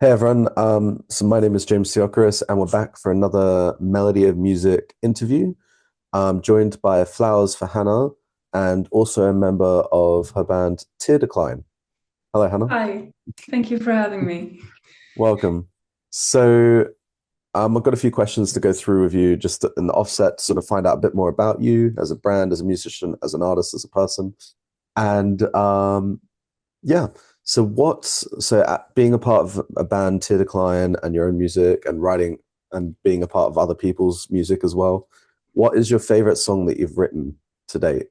Hey everyone, so my name is James Theocaris, and we're back for another Melody of Music interview. I'm joined by Flowers for Hannah and also a member of her band Tear Decline. Hello, Hannah. Hi, thank you for having me. Welcome. So, I've got a few questions to go through with you, just in the offset, to sort of find out a bit more about you as a brand, as a musician, as an artist, as a person. And yeah. Being a part of a band, Tear Decline, and your own music, and writing and being a part of other people's music as well, what is your favorite song that you've written to date?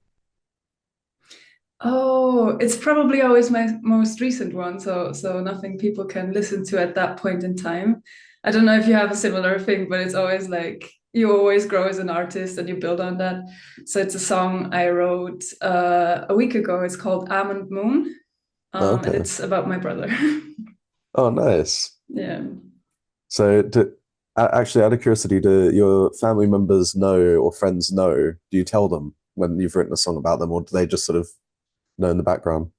Oh, it's probably always my most recent one, so nothing people can listen to at that point in time. I don't know if you have a similar thing, but it's always like you always grow as an artist and you build on that. So it's a song I wrote a week ago. It's called Almond Moon, and Okay. it's about my brother. Oh, nice. Yeah. So, actually, out of curiosity, do your family members know or friends know? Do you tell them when you've written a song about them, or do they just sort of know in the background?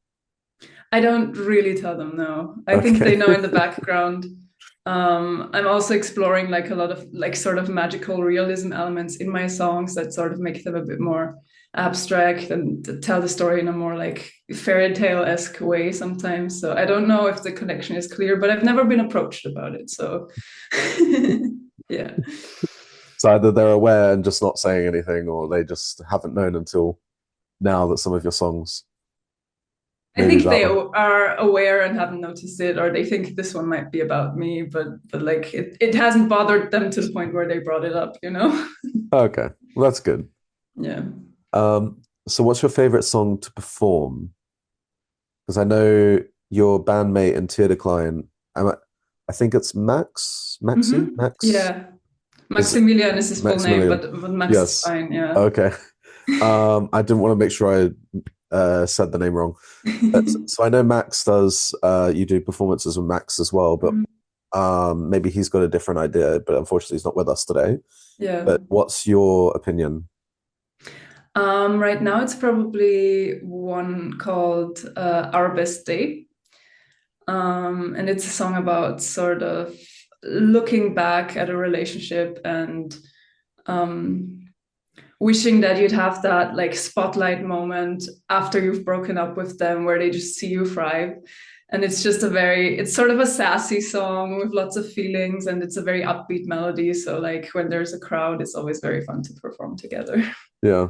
I don't really tell them no. I think they Okay. know in the background. I'm also exploring like a lot of like sort of magical realism elements in my songs that sort of make them a bit more abstract and tell the story in a more like fairy tale-esque way sometimes. So I don't know if the connection is clear, but I've never been approached about it. So yeah. So either they're aware and just not saying anything, or they just haven't known until now that some of your songs I maybe think they about them. are aware and haven't noticed it, or they think this one might be about me, but like it hasn't bothered them to the point where they brought it up, you know? Okay, well, that's good. Yeah. So what's your favorite song to perform? Because I know your bandmate in Tear Decline, I think it's Max? Yeah. Is it Maximilian is his full name, Maximilian? but Max is Yes. fine. Yeah. Okay. I didn't want to make sure I said the name wrong. So I know Max does, you do performances with Max as well, but maybe he's got a different idea, but unfortunately he's not with us today. Yeah. But what's your opinion? Right now it's probably one called Our Best Day. And it's a song about sort of looking back at a relationship and um, wishing that you'd have that like spotlight moment after you've broken up with them where they just see you thrive. And it's just it's sort of a sassy song with lots of feelings and it's a very upbeat melody. So, like, when there's a crowd, it's always very fun to perform together. Yeah.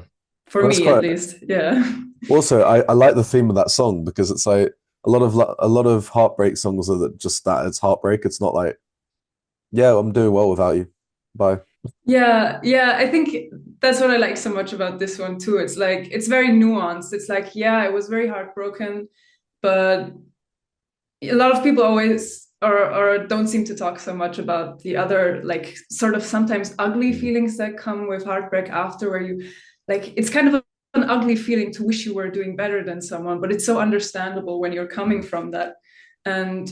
For Well, that's me, at quite. least. Yeah. Also, I like the theme of that song because it's like a lot of heartbreak songs are just that it's heartbreak. It's not like, yeah, I'm doing well without you. Bye. Yeah, yeah, I think that's what I like so much about this one too. It's like it's very nuanced. It's like, yeah, I was very heartbroken, but a lot of people always or don't seem to talk so much about the other like sort of sometimes ugly Mm. feelings that come with heartbreak after where you like it's kind of an ugly feeling to wish you were doing better than someone, but it's so understandable when you're coming from that. And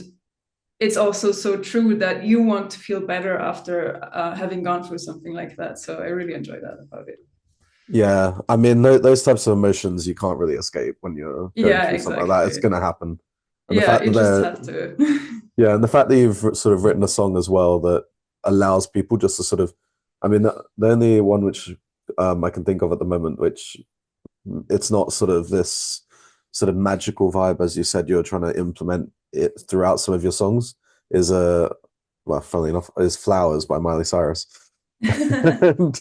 it's also so true that you want to feel better after having gone through something like that. So I really enjoy that about it. Yeah, I mean those types of emotions you can't really escape when you're going Yeah, through something like that. It's exactly. going to happen, and the Yeah, fact you that just they're have to. and the fact that you've sort of written a song as well that allows people just to sort of, I mean, the only one which I can think of at the moment, which it's not sort of this sort of magical vibe as you said you're trying to implement it throughout some of your songs is well, funnily enough, is Flowers by Miley Cyrus. And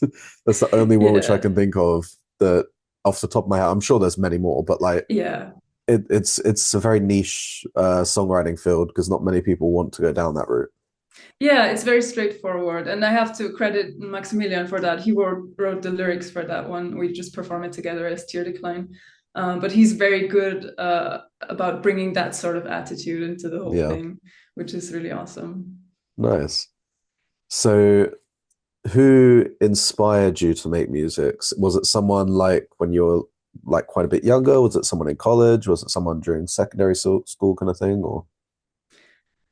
that's the only one which I Yeah, can think of that off the top of my head. I'm sure there's many more, but like yeah. it's a very niche songwriting field because not many people want to go down that route. Yeah, it's very straightforward. And I have to credit Maximilian for that. He wrote the lyrics for that one. We just perform it together as Tear Decline. But he's very good about bringing that sort of attitude into the whole Yeah, thing, which is really awesome. nice. So, who inspired you to make music? Was it someone like when you were like quite a bit younger? Was it someone in college? Was it someone during secondary school kind of thing? Or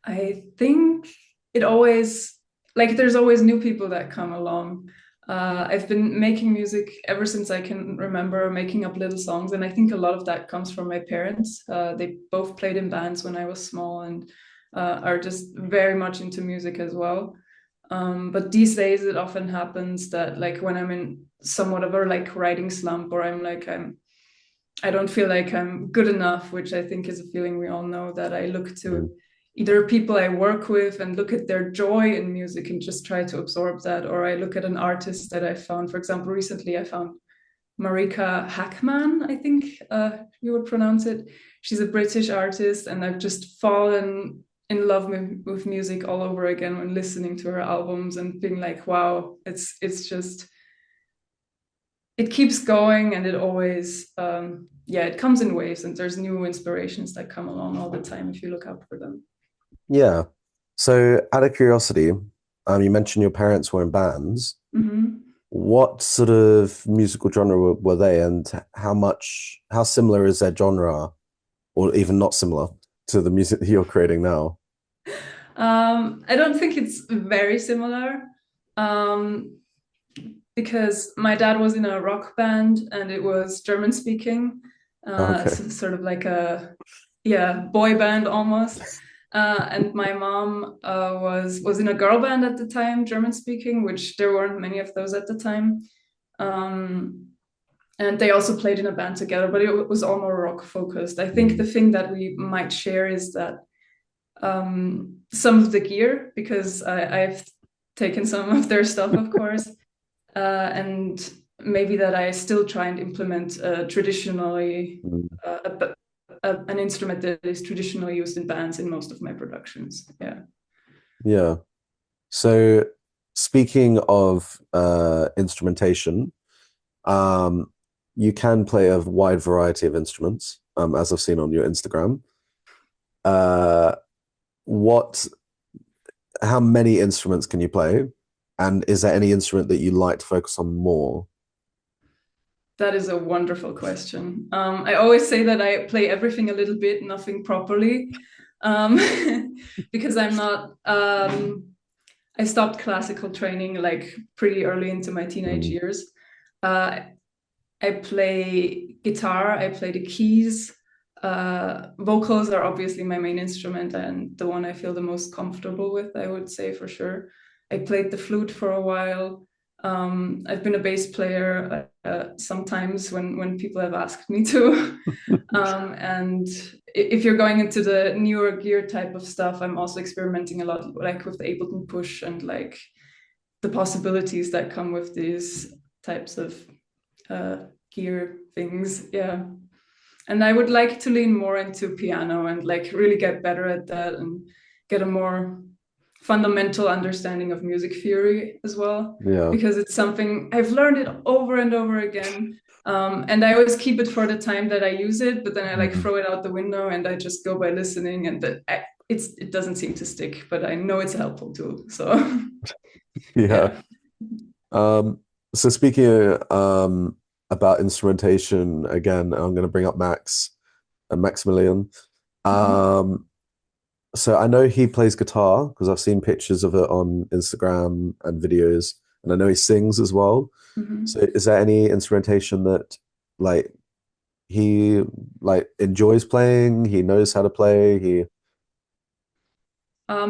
I think it always, like, there's always new people that come along. I've been making music ever since I can remember, making up little songs. And I think a lot of that comes from my parents. They both played in bands when I was small. And are just very much into music as well. But these days it often happens that like when I'm in somewhat of a like writing slump, or I don't feel like I'm good enough, which I think is a feeling we all know, that I look Mm. to either people I work with and look at their joy in music and just try to absorb that, or I look at an artist that I found. For example, recently I found Marika Hackman, I think you would pronounce it. She's a British artist, and I've just fallen in love with music all over again when listening to her albums and being like, wow, it's just it keeps going, and it always yeah, it comes in waves, and there's new inspirations that come along all the time if you look out for them. Yeah. So, out of curiosity, you mentioned your parents were in bands. Mm-hmm. What sort of musical genre were they, and how similar is their genre, or even not similar, to the music that you're creating now? I don't think it's very similar. Um, because my dad was in a rock band and it was German speaking, Okay. so sort of like a yeah boy band almost. And my mom was in a girl band at the time, German speaking, which there weren't many of those at the time. Um, and they also played in a band together, but it was all more rock focused. I think the Mm, thing that we might share is that some of the gear, because I've taken some of their stuff, of course, and maybe that I still try and implement traditionally mm. an instrument that is traditionally used in bands in most of my productions. Yeah. Yeah. So, speaking of instrumentation, um, you can play a wide variety of instruments, as I've seen on your Instagram. Uh, what, how many instruments can you play? And is there any instrument that you like to focus on more? That is a wonderful question. I always say that I play everything a little bit, nothing properly, um, because I'm not. I stopped classical training like pretty early into my teenage Mm, years. Uh, I play guitar, I play the keys. Vocals are obviously my main instrument and the one I feel the most comfortable with, I would say for sure. I played the flute for a while. I've been a bass player sometimes when people have asked me to. And if you're going into the newer gear type of stuff, I'm also experimenting a lot, like with the Ableton Push and like the possibilities that come with these types of uh, gear things. Yeah. And I would like to lean more into piano and like really get better at that and get a more fundamental understanding of music theory as well, yeah. because it's something I've learned it over and over again. And I always keep it for the time that I use it, but then I like Mm, throw it out the window and I just go by listening, and it doesn't seem to stick, but I know it's a helpful tool. So yeah. yeah. So speaking about instrumentation again, I'm going to bring up Max and Maximilian. Mhm. Um, so I know he plays guitar because I've seen pictures of it on Instagram and videos, and I know he sings as well. So Mhm. is there any instrumentation that like he like enjoys playing? He knows how to play. He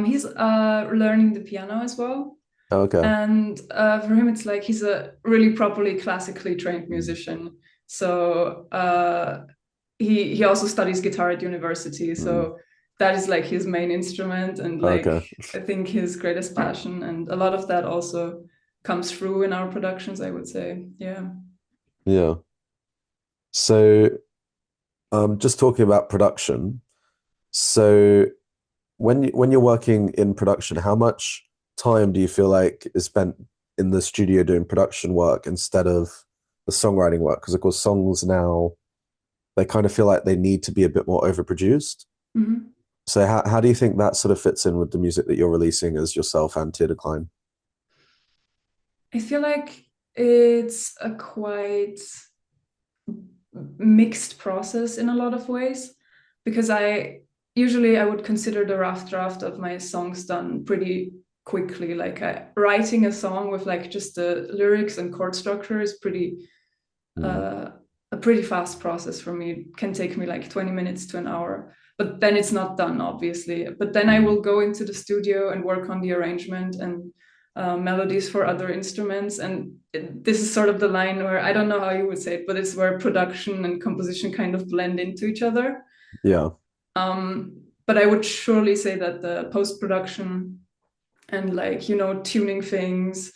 He's learning the piano as well. okay. And for him, it's like he's a really properly classically trained Mm, musician. So he also studies guitar at university. mm, So that is like his main instrument and like okay. I think his greatest passion. And a lot of that also comes through in our productions, I would say. Yeah. Yeah. So just talking about production. So when you're working in production, how much time do you feel like is spent in the studio doing production work instead of the songwriting work? Because of course, songs now they kind of feel like they need to be a bit more overproduced. Mhm. So how do you think that sort of fits in with the music that you're releasing as yourself and Tear Decline? I feel like it's a quite mixed process in a lot of ways, because I would consider the rough draft of my songs done pretty quickly. Like writing a song with like just the lyrics and chord structure is pretty Mm, uh, a pretty fast process for me. It can take me like 20 minutes to an hour. but then it's not done, obviously. But then I Mm. will go into the studio and work on the arrangement and melodies for other instruments. And this is sort of the line where I don't know how you would say it, but it's where production and composition kind of blend into each other. Yeah. But I would surely say that the post production and like, tuning things,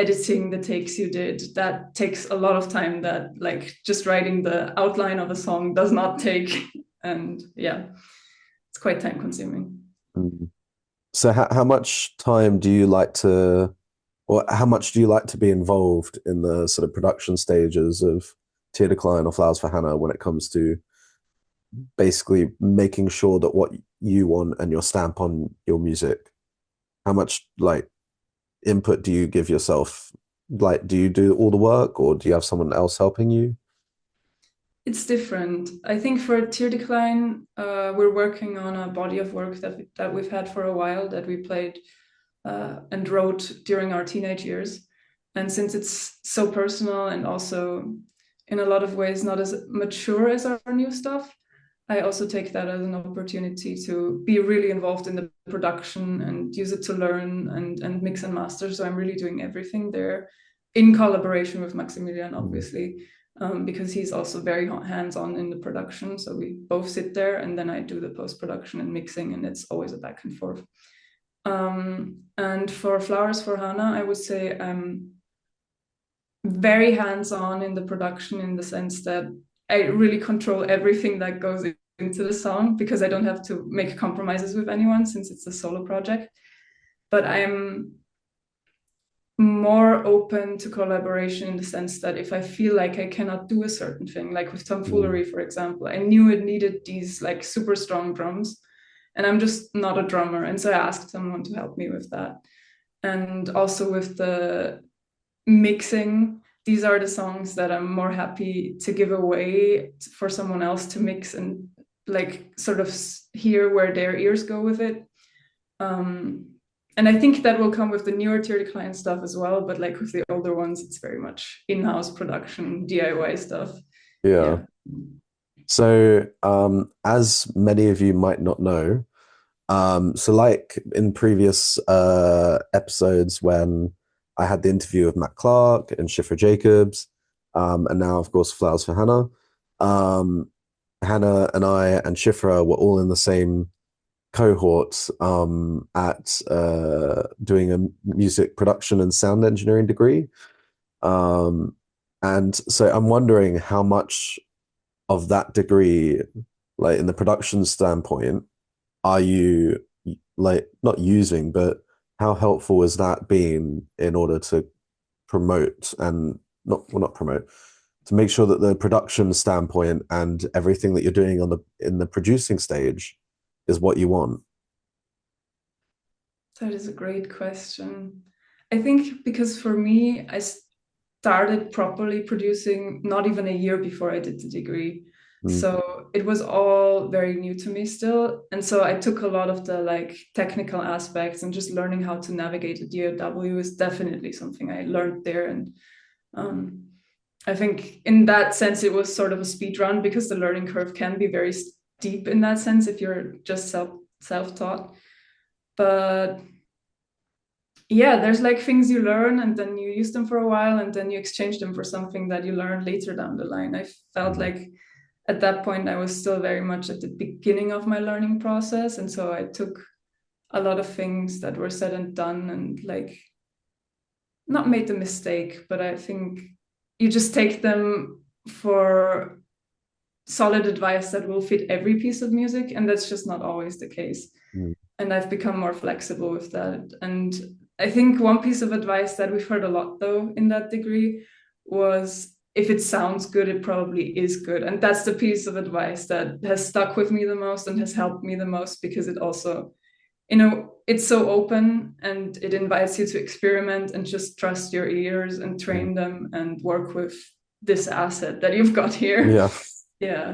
editing the takes you did, that takes a lot of time that like just writing the outline of a song does not take. And yeah, it's quite time consuming. Mm. So how much time do you like to, or how much do you like to be involved in the sort of production stages of Tear Decline or Flowers for Hannah when it comes to basically making sure that what you want and your stamp on your music, how much like input do you give yourself? Like, do you do all the work or do you have someone else helping you? It's different. I think for Tear Decline, we're working on a body of work that we've had for a while that we played and wrote during our teenage years. And since it's so personal and also in a lot of ways not as mature as our new stuff, I also take that as an opportunity to be really involved in the production and use it to learn and mix and master. So I'm really doing everything there in collaboration with Maximilian, Mm. obviously, because he's also very hands-on in the production. So we both sit there and then I do the post-production and mixing, and it's always a back and forth. And for Flowers for Hana, I would say I'm very hands-on in the production in the sense that I really control everything that goes into the song because I don't have to make compromises with anyone since it's a solo project. But I'm more open to collaboration in the sense that if I feel like I cannot do a certain thing, like with Mm. Tomfoolery, for example, I knew it needed these like super strong drums, and I'm just not a drummer. And so I asked someone to help me with that. And also with the mixing, these are the songs that I'm more happy to give away for someone else to mix and like sort of hear where their ears go with it. Um, and I think that will come with the newer Tier Decline stuff as well. But like with the older ones, it's very much in-house production, DIY stuff. Yeah. Yeah. So, as many of you might not know, so like in previous episodes when I had the interview with Matt Clark and Shifra Jacobs, and now of course Flowers for Hannah, um, Hannah and I and Shifra were all in the same cohort at doing a music production and sound engineering degree. Um, and so I'm wondering how much of that degree, like in the production standpoint, are you like not using, but how helpful has that been in order to promote and not well, not promote to make sure that the production standpoint and everything that you're doing on the in the producing stage is what you want? That is a great question. I think because for me, I started properly producing not even a year before I did the degree. Mm. So it was all very new to me still. And so I took a lot of the like technical aspects and just learning how to navigate a DAW is definitely something I learned there. And um, I think in that sense, it was sort of a speed run because the learning curve can be very steep in that sense if you're just self-taught. But yeah, there's like things you learn and then you use them for a while and then you exchange them for something that you learn later down the line. I felt Mm. like at that point I was still very much at the beginning of my learning process. And so I took a lot of things that were said and done and like not made the mistake, but I think you just take them for solid advice that will fit every piece of music. And that's just not always the case. Mm. And I've become more flexible with that. And I think one piece of advice that we've heard a lot though in that degree was if it sounds good, it probably is good. And that's the piece of advice that has stuck with me the most and has helped me the most because it also, it's so open and it invites you to experiment and just trust your ears and Mm. train them and work with this asset that you've got here. Yeah. Yeah.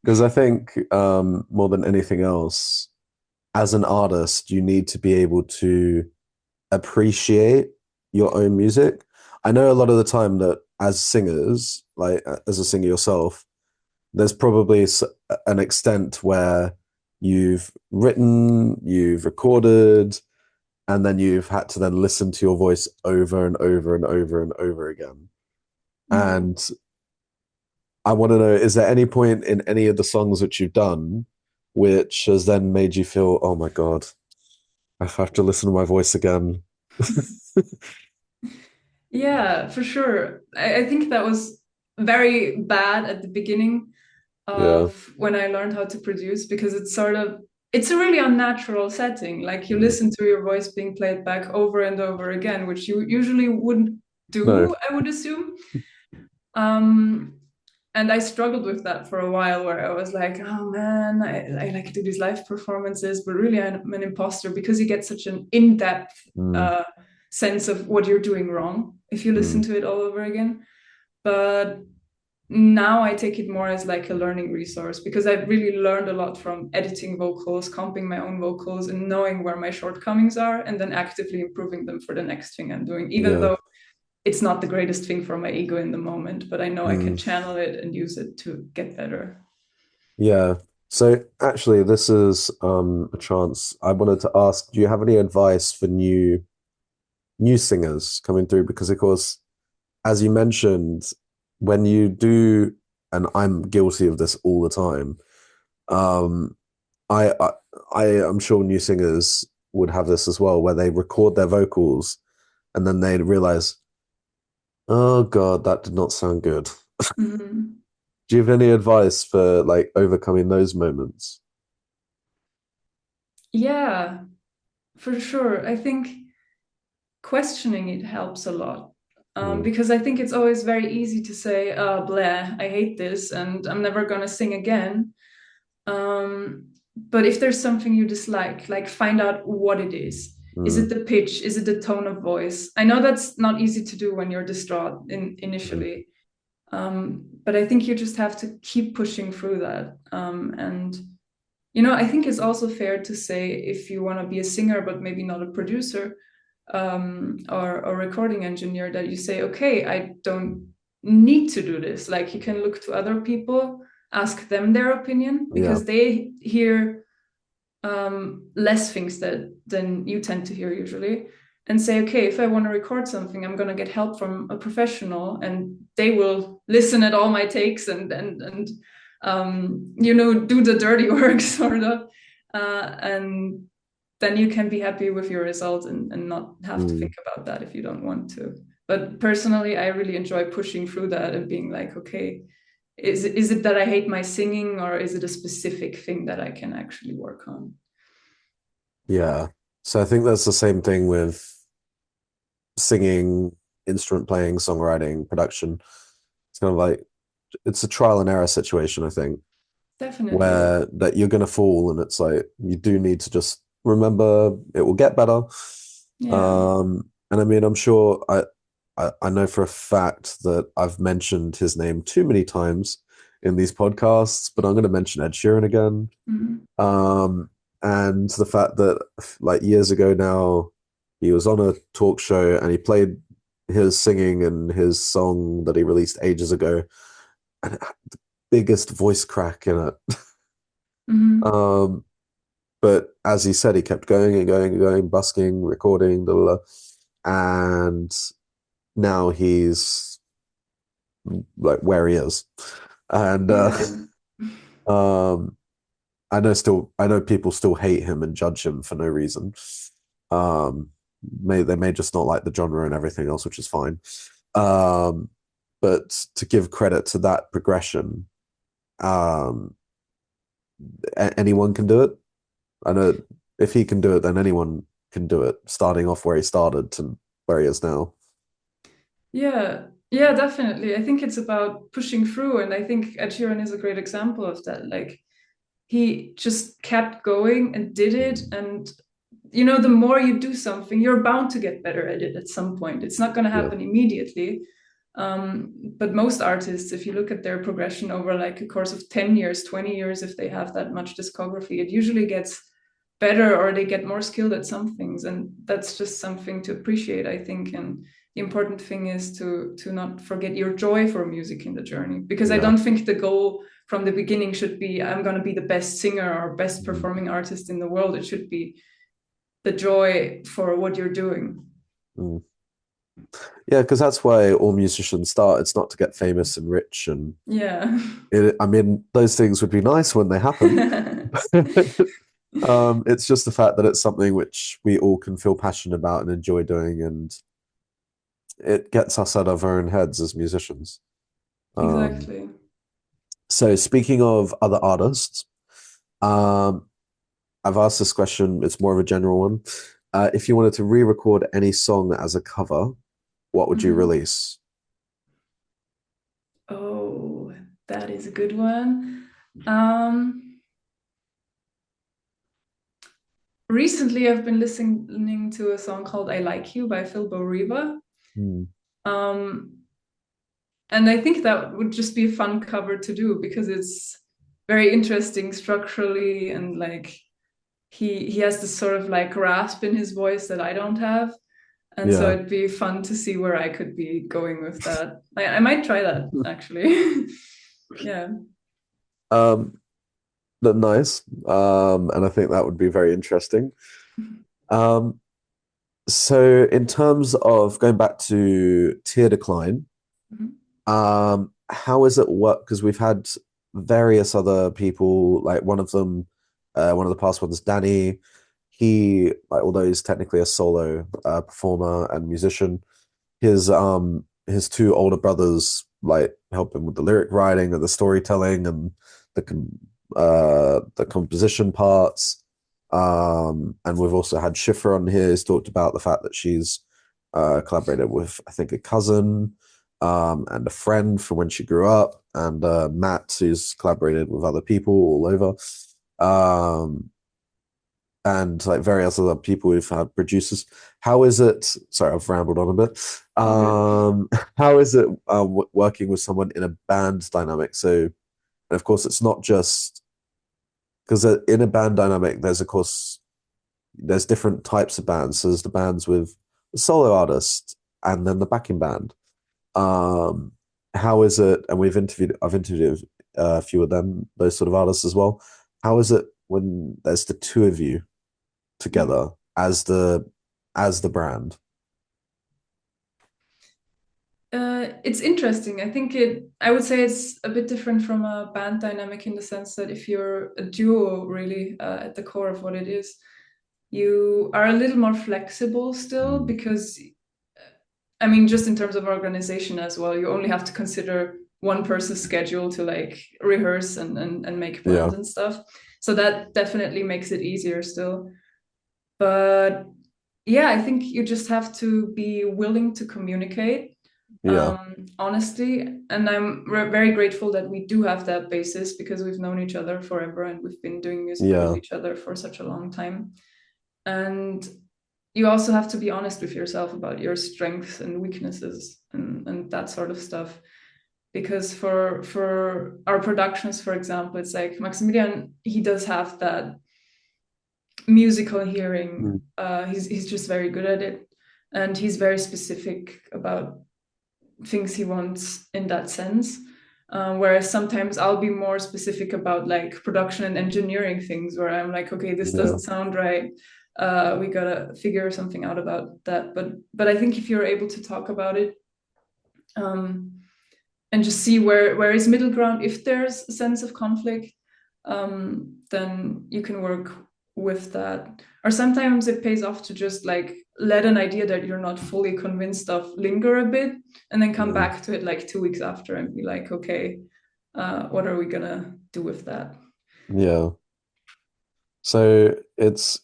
Because I think more than anything else, as an artist, you need to be able to appreciate your own music. I know a lot of the time that as singers, like as a singer yourself, there's probably an extent where you've written, you've recorded, and then you've had to then listen to your voice over and over and over and over again. Mm-hmm. And I want to know, is there any point in any of the songs which you've done which has then made you feel, oh my God, I have to listen to my voice again? Yeah, for sure. I think that was very bad at the beginning Yeah. of when I learned how to produce because it's a really unnatural setting. Like you Mm. listen to your voice being played back over and over again, which you usually wouldn't No. do, I would assume. Um, and I struggled with that for a while where I was like, oh man, I like to do these live performances, but really I'm an imposter because you get such an in-depth Mm, uh, sense of what you're doing wrong if you listen mm, to it all over again. But now I take it more as like a learning resource because I've really learned a lot from editing vocals, comping my own vocals, and knowing where my shortcomings are, and then actively improving them for the next thing I'm doing, even yeah. though it's not the greatest thing for my ego in the moment, but I know I can Mm, channel it and use it to get better. yeah. So actually, this is a chance. I wanted to ask, do you have any advice for new singers coming through? Because of course, as you mentioned, when you do, and I'm guilty of this all the time, um, I, I I am sure new singers would have this as well, where they record their vocals and then they realize, oh God, that did not sound good. Mm-hmm. Do you have any advice for like overcoming those moments? Yeah, for sure. I think questioning it helps a lot. Mm, Because I think it's always very easy to say, oh, blah, I hate this and I'm never going to sing again. But if there's something you dislike, like find out what it is. Is it mm, the pitch? Is it the tone of voice? I know that's not easy to do when you're distraught mm, initially, but I think you just have to keep pushing through that. And I think it's also fair to say if you want to be a singer but maybe not a producer, or a recording engineer, that you say, okay, I don't need to do this. Like you can look to other people, ask them their opinion yeah. because they hear less things than you tend to hear usually, and say, okay, if I want to record something, I'm going to get help from a professional, and they will listen at all my takes and do the dirty work sort of, and then you can be happy with your result and not have to Mm, think about that if you don't want to. But personally, I really enjoy pushing through that and being like, okay, is it that I hate my singing, or is it a specific thing that I can actually work on? yeah. So I think that's the same thing with singing, instrument playing, songwriting, production. It's kind of like it's a trial and error situation, I think, Definitely. where that you're gonna fall and it's like you do need to just remember it will get better. Yeah. And I mean, I'm sure I know for a fact that I've mentioned his name too many times in these podcasts, but I'm going to mention Ed Sheeran again. Mhm. Um, and the fact that like years ago now, he was on a talk show and he played his singing and his song that he released ages ago, and it had the biggest voice crack in it. Mhm. Um, but as he said, he kept going and going and going, busking, recording, blah, blah, blah. And now he's like where he is. And Yeah. um, I know people still hate him and judge him for no reason. Um, they may just not like the genre and everything else, which is fine. Um, but to give credit to that progression, um, anyone can do it. I know if he can do it, then anyone can do it, starting off where he started to where he is now. Yeah. Yeah, definitely. I think it's about pushing through. And I think Ed Sheeran is a great example of that. Like he just kept going and did it. And the more you do something, you're bound to get better at it at some point. It's not going to Yeah. happen immediately. But most artists, if you look at their progression over like a course of 10 years, 20 years, if they have that much discography, it usually gets better or they get more skilled at some things. And that's just something to appreciate, I think. And the important thing is to not forget your joy for music in the journey, because I Yeah. don't think the goal from the beginning should be I'm going to be the best singer or best Mm. performing artist in the world. It should be the joy for what you're doing. Mm. Yeah, because that's why all musicians start. It's not to get famous and rich, and Yeah. I mean, those things would be nice when they happen. It's just the fact that it's something which we all can feel passionate about and enjoy doing, and it gets us out of our own heads as musicians. Um, Exactly. so speaking of other artists, um, I've asked this question. It's more of a general one. If you wanted to re-record any song as a cover, what would you Mhm. release? Oh, that is a good one. Um, Recently, I've been listening to a song called "I Like You" by Phil Riva. Hmm. Um, and I think that would just be a fun cover to do because it's very interesting structurally, and like he has this sort of like rasp in his voice that I don't have. And so Yeah. it'd be fun to see where I could be going with that. I might try that actually. Yeah. Um, but nice. And I think that would be very interesting. Um, so in terms of going back to tier decline, Mhm. how is it work? Because we've had various other people, like one of them, one of the past ones, Danny. He, like, although he's technically a solo performer and musician, his two older brothers like help him with the lyric writing and the storytelling and the composition parts. And we've also had Schiffer on here. He's talked about the fact that she's collaborated with, I think, a cousin and a friend from when she grew up, and Matt, who's collaborated with other people all over. Um, and like various other people who've had producers. How is it? Sorry, I've rambled on a bit. All good. How is it working with someone in a band dynamic? So, and of course, it's not just because in a band dynamic, there's of course there's different types of bands. So there's the bands with the solo artist and then the backing band. Um, how is it? And I've interviewed a few of them, those sort of artists as well. How is it when there's the two of you together as the brand? It's interesting. I think I would say it's a bit different from a band dynamic in the sense that if you're a duo, really, at the core of what it is, you are a little more flexible still Mm. because, I mean, just in terms of organization as well, you only have to consider one person's schedule to like rehearse and make plans Yeah, and stuff. So that definitely makes it easier still. But yeah, I think you just have to be willing to communicate yeah, honestly. And I'm very grateful that we do have that basis because we've known each other forever and we've been doing music with yeah, each other for such a long time. And you also have to be honest with yourself about your strengths and weaknesses and that sort of stuff. Because for our productions, for example, it's like Maximilian, he does have that musical hearing. mm, He's just very good at it, and he's very specific about things he wants in that sense. Whereas sometimes I'll be more specific about like production and engineering things, where I'm like, okay, this yeah, doesn't sound right. We gotta figure something out about that. But I think if you're able to talk about it, um, and just see where is middle ground, if there's a sense of conflict, then you can work with that. Or sometimes it pays off to just like let an idea that you're not fully convinced of linger a bit, and then come mm, back to it like 2 weeks after and be like, okay, what are we gonna do with that? yeah. So it's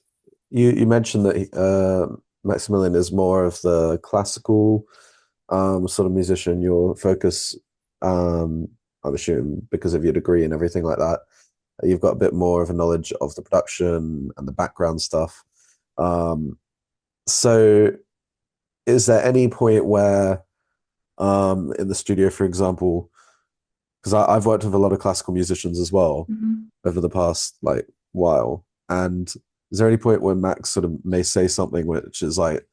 you mentioned that Maximilian is more of the classical sort of musician. Your focus, I'm assuming, because of your degree and everything like that, you've got a bit more of a knowledge of the production and the background stuff. Um, so is there any point where in the studio, for example, because I've worked with a lot of classical musicians as well Mhm. over the past like while, and is there any point where Max sort of may say something which is like,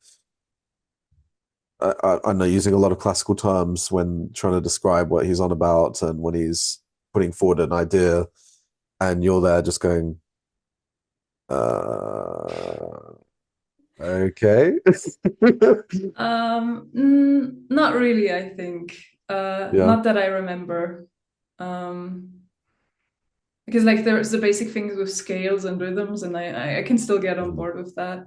I know using a lot of classical terms when trying to describe what he's on about and when he's putting forward an idea, and you're there just going, uh, okay. Not really, I think. Yeah. Not that I remember. Um, because like there's the basic things with scales and rhythms, and I can still get on Mhm. board with that.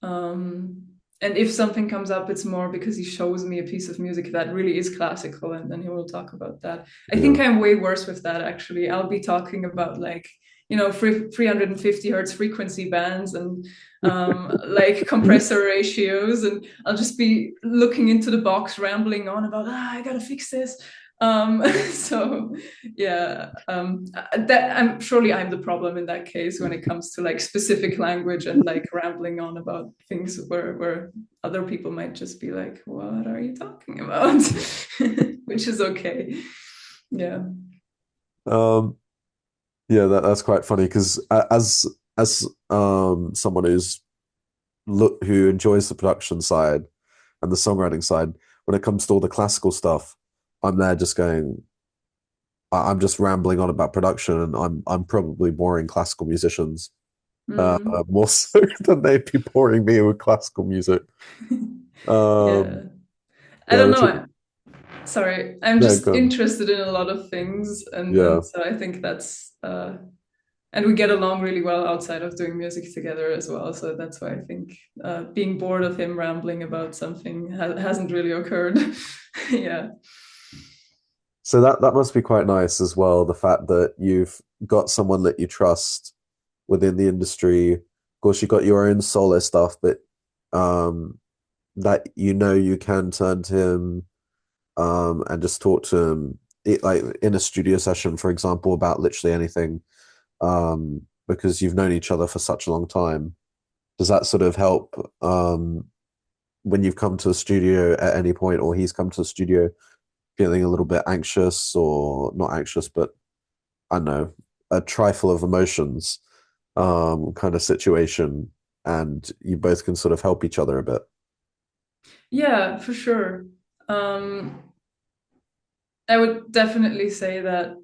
Um, and if something comes up, it's more because he shows me a piece of music that really is classical, and then he will talk about that. I think Yeah. I'm way worse with that, actually. I'll be talking about like, 350 hertz frequency bands and like compressor ratios, and I'll just be looking into the box, rambling on about, I gotta fix this. So yeah, that I'm the problem in that case when it comes to like specific language and like rambling on about things where other people might just be like, what are you talking about? Which is okay. Yeah. Um, yeah, that's quite funny because as someone who enjoys the production side and the songwriting side, when it comes to all the classical stuff, I'm there just going, I'm just rambling on about production, and I'm probably boring classical musicians Mm. more so than they'd be boring me with classical music. Yeah. Um, I yeah, don't which know. Sorry. I'm no, just good. interested in a lot of things, Yeah, and so I think that's and we get along really well outside of doing music together as well. So that's why I think being bored of him rambling about something hasn't really occurred. Yeah. so that must be quite nice as well. The fact that you've got someone that you trust within the industry. Of course, you got your own solo stuff, but um, that you can turn to him and just talk to him, like in a studio session, for example, about literally anything, because you've known each other for such a long time. Does that sort of help when you've come to a studio at any point, or he's come to the studio feeling a little bit anxious or not anxious, but I don't know, a trifle of emotions kind of situation, and you both can sort of help each other a bit. Yeah, for sure. Um, I would definitely say that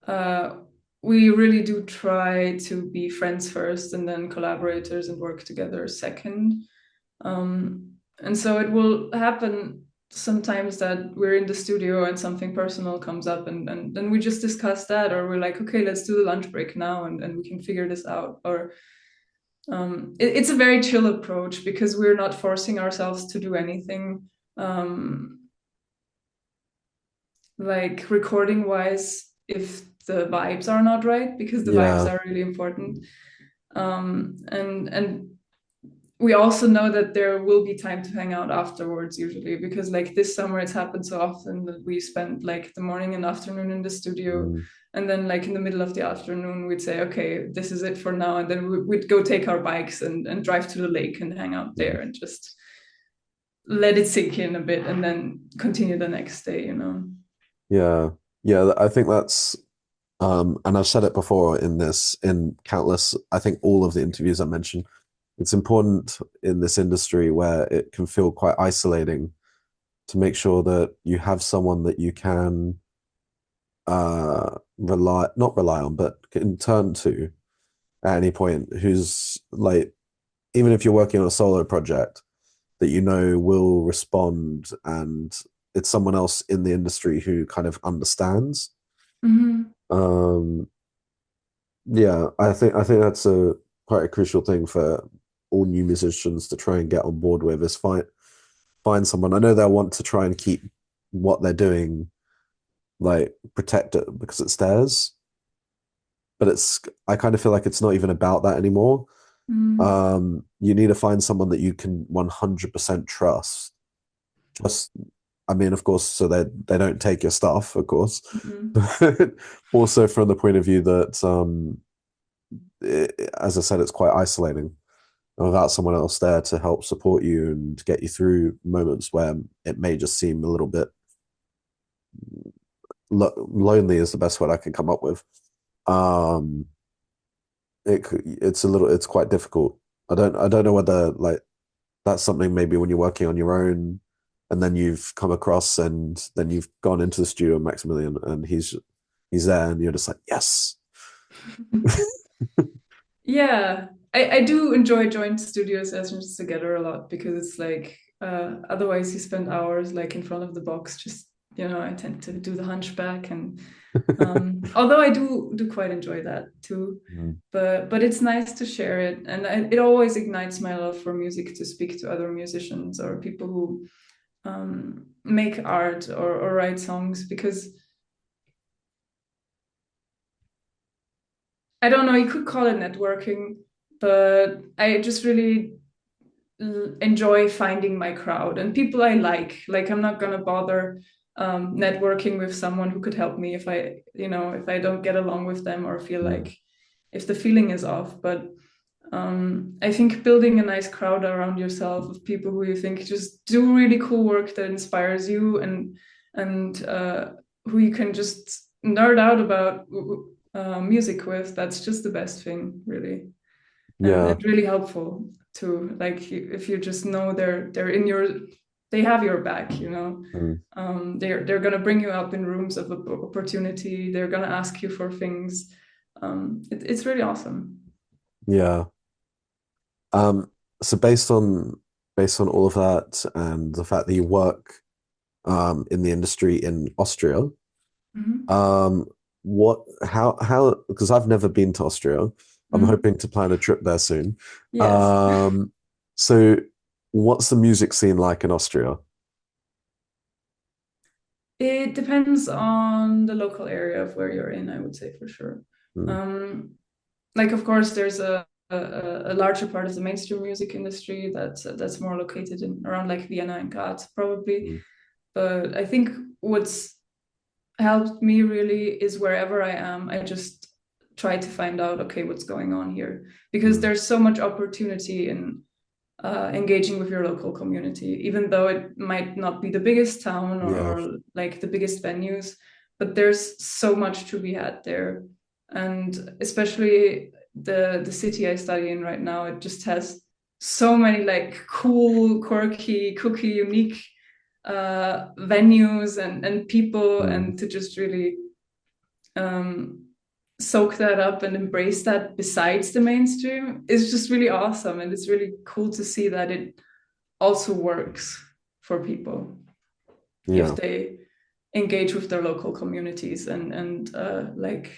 uh, we really do try to be friends first and then collaborators and work together second. And so it will happen sometimes that we're in the studio and something personal comes up, and then we just discuss that, or we're like, okay, let's do the lunch break now, and we can figure this out. Or it's a very chill approach because we're not forcing ourselves to do anything. Um, like recording wise, if the vibes are not right, because the vibes Yeah. are really important. And we also know that there will be time to hang out afterwards usually, because like this summer it's happened so often that we spent like the morning and afternoon in the studio, Mm, and then like in the middle of the afternoon we'd say, okay, this is it for now, and then we'd go take our bikes and drive to the lake and hang out mm. there and just let it sink in a bit and then continue the next day. Yeah. Yeah. I think that's, and I've said it before in countless, I think all of the interviews I mentioned, it's important in this industry where it can feel quite isolating to make sure that you have someone that you can not rely on, but can turn to at any point, who's like, even if you're working on a solo project, that will respond, and it's someone else in the industry who kind of understands. Mm-hmm. Um, yeah, I think that's a quite a crucial thing for all new musicians to try and get on board with, is find someone. I know they'll want to try and keep what they're doing, like protect it because it's theirs, but I kind of feel like it's not even about that anymore. Mm-hmm. You need to find someone that you can 100% trust. Just, I mean, of course, so they don't take your stuff, of course, Mm-hmm. but also from the point of view that, as I said, it's quite isolating without someone else there to help support you and get you through moments where it may just seem a little bit lonely is the best word I can come up with. Um, it's quite difficult. I don't know whether like that's something maybe when you're working on your own. and then you've come across, and then you've gone into the studio with Maximilian, and he's there, and you're just like, yes. Yeah, I do enjoy joint studio sessions together a lot because it's like otherwise you spend hours like in front of the box just I tend to do the hunchback and although I do quite enjoy that too, Mm. but it's nice to share it and it always ignites my love for music to speak to other musicians or people who make art or write songs because I don't know, you could call it networking, but I just really enjoy finding my crowd and people I like. Like I'm not gonna bother networking with someone who could help me if if I don't get along with them or feel Mm. like if the feeling is off. But I think building a nice crowd around yourself of people who you think just do really cool work that inspires you and who you can just nerd out about music with, that's just the best thing, really, and Yeah. really helpful too. Like if you just know they're in your, they have your back, Mm. they're gonna bring you up in rooms of opportunity. They're gonna ask you for things. It's really awesome. Yeah. Um, so based on all of that and the fact that you work in the industry in Austria, Mhm. um, what how because I've never been to Austria. I'm Mhm. hoping to plan a trip there soon. Yes. Um, so what's the music scene like in Austria? It depends on the local area of where you're in, I would say for sure. Mm. Um, like, of course, there's a larger part of the mainstream music industry that's more located in around like Vienna and Graz, probably. Mm. But I think what's helped me really is wherever I am, I just try to find out, okay, what's going on here, because Mm. there's so much opportunity in engaging with your local community, even though it might not be the biggest town Yeah. or like the biggest venues, but there's so much to be had there. And especially the city I study in right now, it just has so many like cool, quirky, cookie, unique venues and people, Mm. and to just really um, soak that up and embrace that besides the mainstream is just really awesome. And it's really cool to see that it also works for people if Yeah. they engage with their local communities and like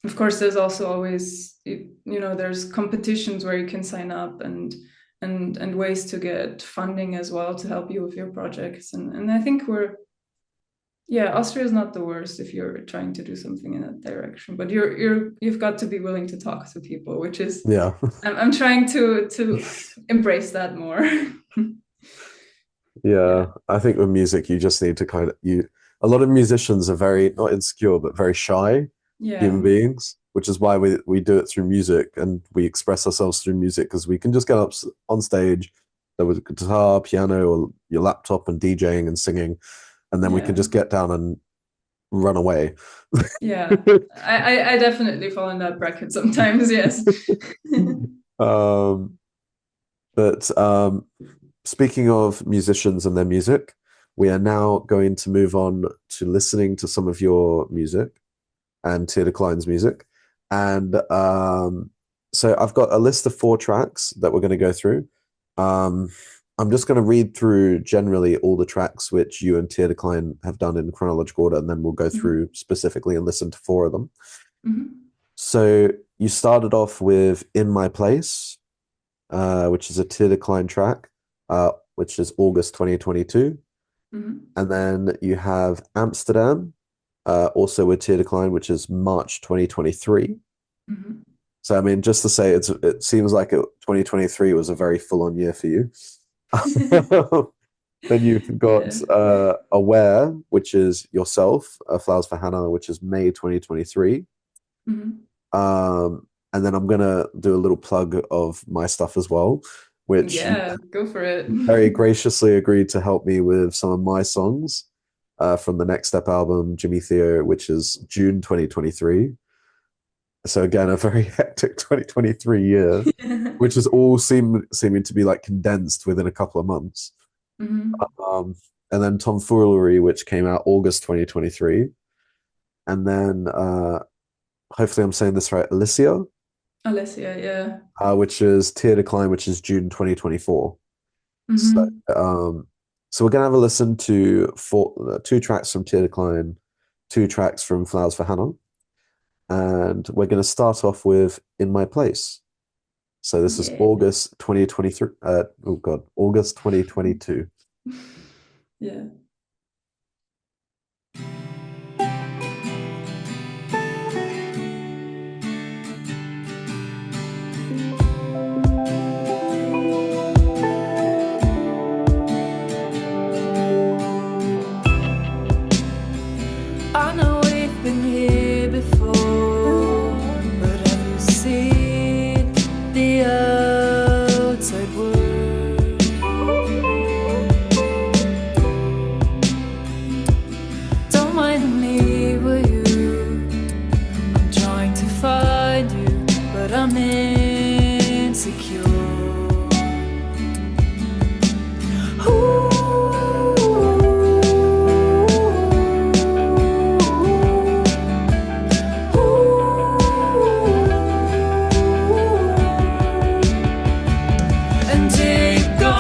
of course there's also always there's competitions where you can sign up and ways to get funding as well to help you with your projects, and I think yeah, Austria is not the worst if you're trying to do something in that direction, but you've got to be willing to talk to people, which is Yeah. I'm trying to embrace that more. Yeah. Yeah, I think with music, you just need to a lot of musicians are very, not insecure, but very shy human yeah, beings, which is why we do it through music and we express ourselves through music because we can just get up on stage there with a guitar, piano, or your laptop and DJing and singing, and then we can yeah, just get down and run away. yeah. I definitely fall in that bracket sometimes. Yes. um, but speaking of musicians and their music, we are now going to move on to listening to some of your music and Tear Decline's music. And so I've got a list of 4 tracks that we're going to go through. Um, I'm just going to read through generally all the tracks which you and Tear Decline have done in chronological order, and then we'll go Mhm, through specifically and listen to 4 of them. mhm, So you started off with In My Place, which is a Tear Decline track, which is August 2022. mhm, And then you have Amsterdam, also with Tear Decline, which is March 2023. mhm. So, I mean, just to say, it seems like 2023 was a very full-on year for you. Then you've got Yeah. Aware, which is yourself, Flowers for Hannah, which is May 2023. Mhm. And then I'm gonna do a little plug of my stuff as well, which you Yeah, go for it. very graciously agreed to help me with some of my songs from the Next Step album, Jimmy Theo, which is June 2023. So again, a very hectic 2023 year, which is all seeming to be like condensed within a couple of months. Hmm. Um, and then Tomfoolery, which came out August 2023. And then hopefully I'm saying this right, Alicia, Alessia, yeah. which is Tear Decline, which is June 2024. So, Hmm. so we're gonna have a listen to two tracks from Tear Decline, two tracks from Flowers for Hannah, and we're gonna start off with In My Place. So this is Yeah. August 2023. Oh God, August 2022. Yeah. I know we've been here before, but have you seen the outside world? Don't mind me, will you? I'm trying to find you, but I'm insecure. And here you go.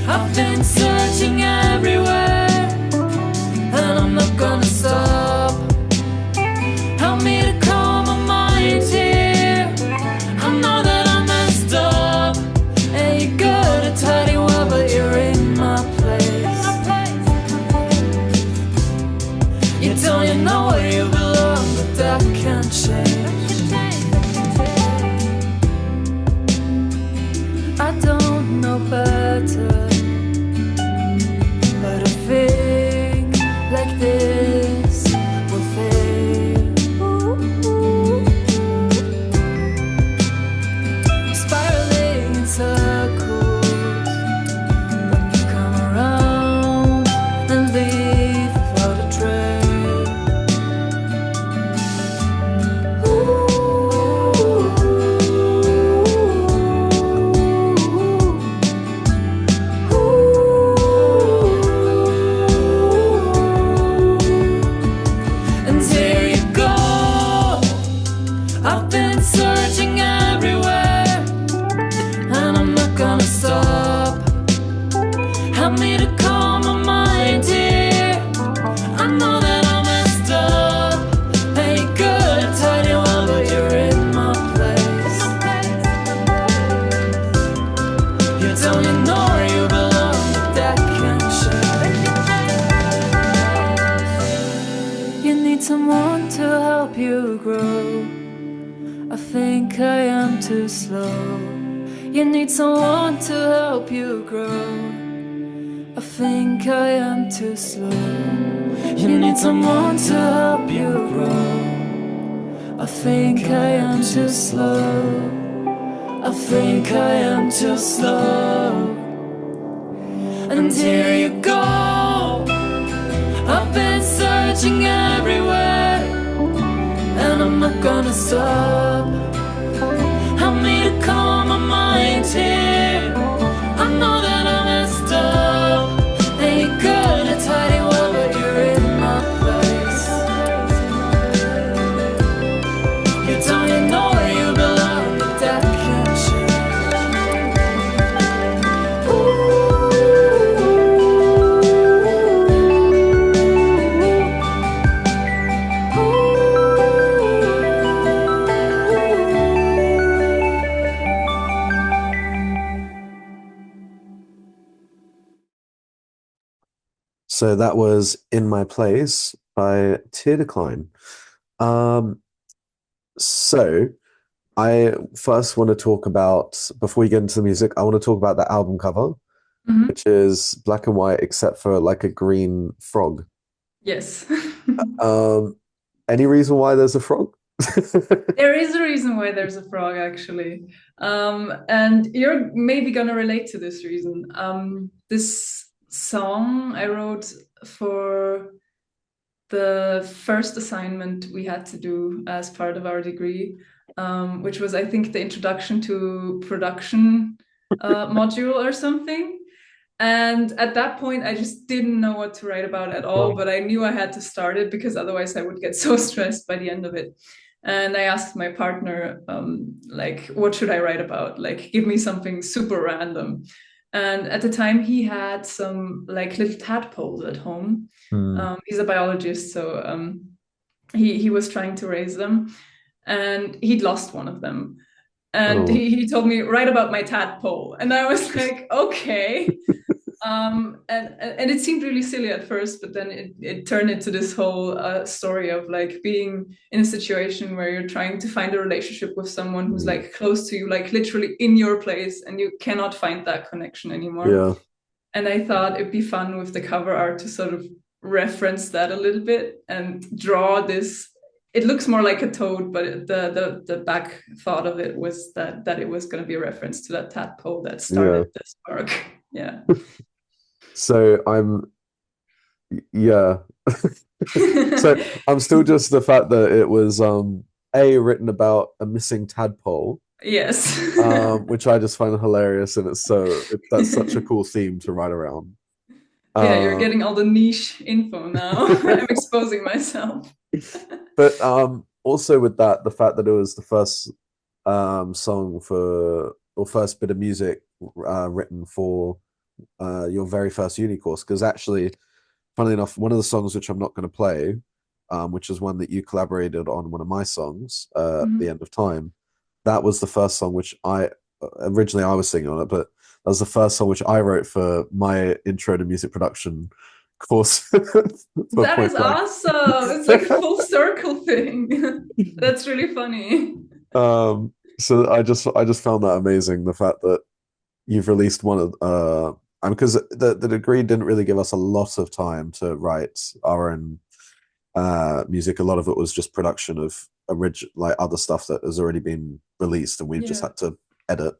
I've been searching everywhere, and I'm not gonna stop. Help me to calm my mind here. I know that I messed up, and you got a tidy well, but you're in my place. You don't you know where you belong, but that can change. I don't know better, but I think like this will fail. Spiraling in circles when you come around and leave without a trail. And here you go. I've been searching everywhere, and I'm not gonna stop. Help me to calm my mind here. I know that I messed up. Hey, you could have tidy well, but you're in my place. You don't you know where you belong, but that can change. You need someone to help you grow. I think I am too slow. You need someone to help you grow. I think I am too slow. You need someone to help you grow. I think I am too slow. I think I am too slow. And here you go. I've been searching everywhere, and I'm not gonna stop. Help me to calm my mind here. I know that I messed up, and you could have tidy well, but you're in my place. You don't you know where you belong, but that can So that was In My Place by Tear Decline. Um, so I first want to talk about, before we get into the music, I want to talk about the album cover, Hmm. which is black and white except for like a green frog. Yes. Um, any reason why there's a frog? There is a reason why there's a frog, actually. And you're maybe gonna relate to this reason. This song I wrote for the first assignment we had to do as part of our degree, which was, I think, the introduction to production module or something. And at that point, I just didn't know what to write about at all, but I knew I had to start it because otherwise I would get so stressed by the end of it. And I asked my partner, like, what should I write about? Like, give me something super random. And at the time, he had some like little tadpoles at home. Hmm. He's a biologist, so he was trying to raise them, and he'd lost one of them. And Oh, he told me, write about my tadpole. And I was like, okay. And it seemed really silly at first, but then it turned into this whole story of like being in a situation where you're trying to find a relationship with someone who's hmm. like close to you, like literally in your place, and you cannot find that connection anymore. Yeah, And I thought it'd be fun with the cover art to sort of reference that a little bit and draw this. It looks more like a toad, but the back thought of it was that it was going to be a reference to that tadpole that yeah. started this spark. Yeah. So yeah. So I'm still just the fact that it was A, written about a missing tadpole, Yes. which I just find hilarious, and that's such a cool theme to write around. Yeah, you're Uh, getting all the niche info now. I'm exposing myself. but also with that, the fact that it was the first song for or first bit of music written for your very first uni course, because actually, funnily enough, one of the songs which I'm not going to play, which is one that you collaborated on one of my songs, The Mhm. End of Time, that was the first song which I originally I was singing on it, but that was the first song which I wrote for my intro to music production course for That is point blank. awesome. It's like a full circle thing. That's really funny. So I just found that amazing, the fact that you've released one of and because the degree didn't really give us a lot of time to write our own music. A lot of it was just production of like other stuff that has already been released, and we just Yeah. had to edit.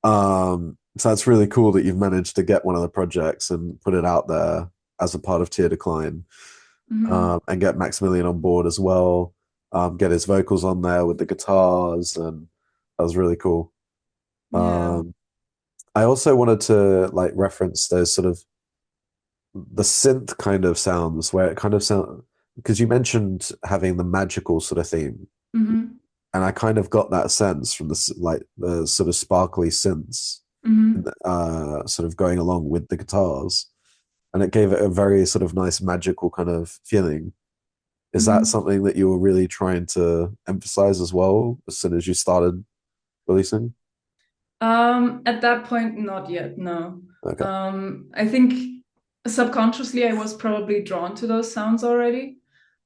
So it's really cool that you've managed to get one of the projects and put it out there as a part of Tear Decline, Hmm. and get Maximilian on board as well. Get his vocals on there with the guitars, and that was really cool. Yeah. I also wanted to like reference those sort of the synth kind of sounds where it kind of sound because you mentioned having the magical sort of theme, Hmm. and I kind of got that sense from like the sort of sparkly synths, Hmm. sort of going along with the guitars, and it gave it a very sort of nice magical kind of feeling. Is that Hmm. something that you were really trying to emphasize as well as soon as you started releasing? At that point, not yet, no. Okay. I think subconsciously I was probably drawn to those sounds already,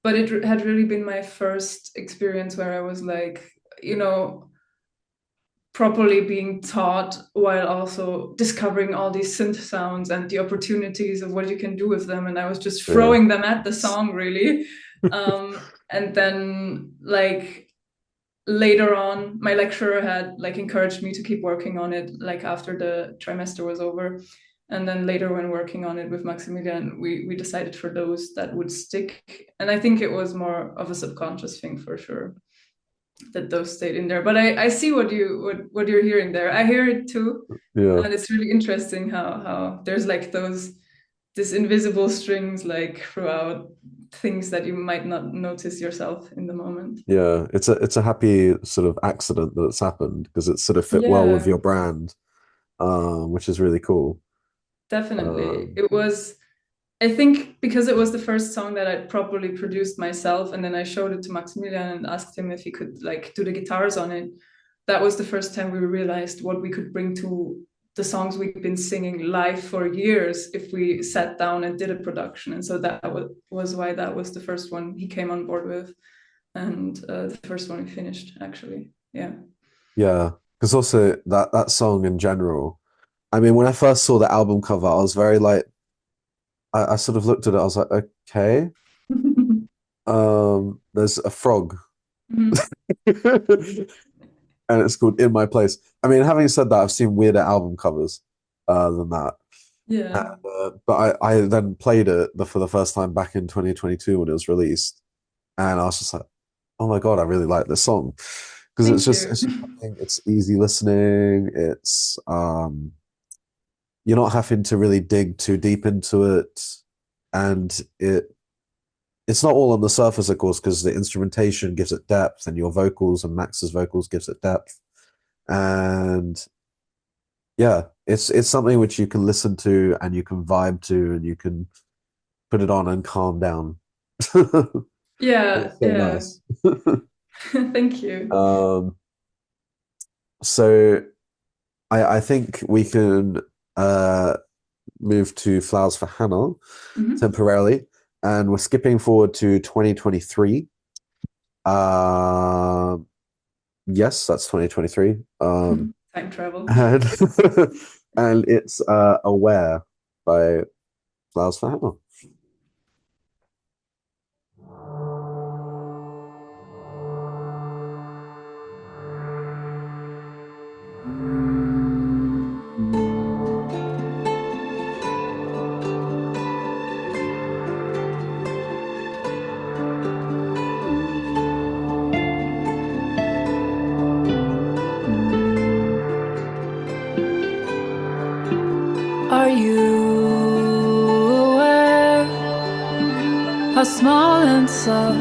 but it had really been my first experience where I was like, you know, properly being taught while also discovering all these synth sounds and the opportunities of what you can do with them. And I was just Yeah. throwing them at the song, really. And then, like, later on, my lecturer had like encouraged me to keep working on it, like after the trimester was over. And then later, when working on it with Maximilian, we decided for those that would stick. And I think it was more of a subconscious thing for sure that those stayed in there. But I see what you're hearing there. I hear it too, Yeah. and it's really interesting how there's like those this invisible strings like throughout things that you might not notice yourself in the moment. Yeah, it's a happy sort of accident that it's happened because it sort of fit well with Yeah, your brand, which is really cool. definitely. Um, It was, I think, because it was the first song that I'd properly produced myself, and then I showed it to Maximilian and asked him if he could like do the guitars on it. That was the first time we realized what we could bring to the songs we've been singing live for years if we sat down and did a production. And so that was why that was the first one he came on board with, and the first one we finished actually. Yeah. yeah, because also that song in general. I mean, when I first saw the album cover, I was very like, I sort of looked at it, I was like, okay, there's a frog, Mhm. and it's called In My Place. I mean, having said that, I've seen weirder album covers than that. Yeah. But I then played it for the first time back in 2022 when it was released, and I was just like, oh my God, I really like this song because Thank it's you. just something, it's easy listening. you're not having to really dig too deep into it, and it's not all on the surface, of course, because the instrumentation gives it depth, and your vocals and Max's vocals gives it depth, and yeah, it's something which you can listen to and you can vibe to and you can put it on and calm down. Yeah, It's so yeah. nice. Thank you. Um, so I think we can uh move to Flowers for Hannah Mhm. temporarily, and we're skipping forward to 2023. Yes, that's 2023. Time travel. And and it's Aware by Flowers for Hannah. Are you aware how small and soft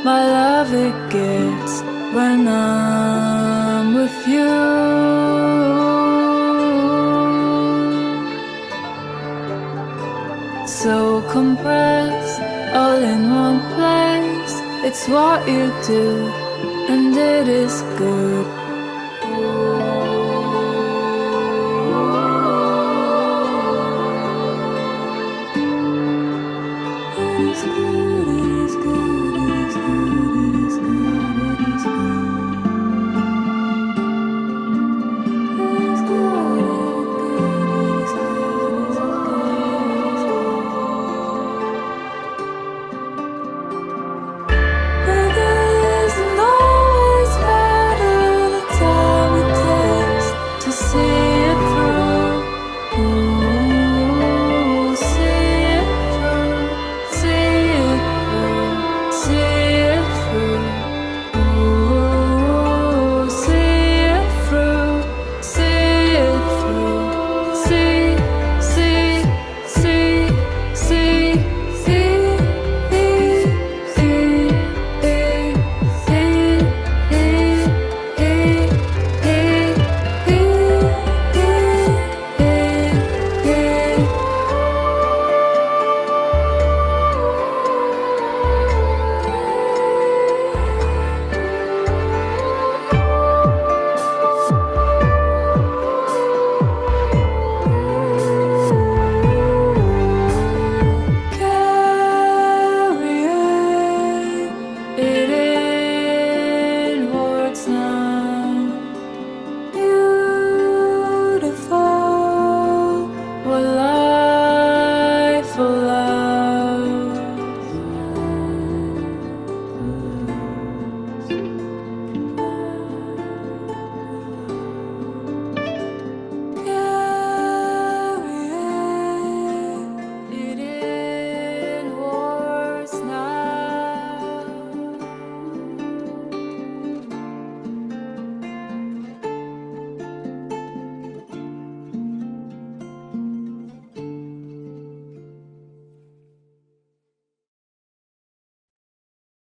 my love it gets when I'm with you? So compressed, all in one place. It's what you do, and it is good.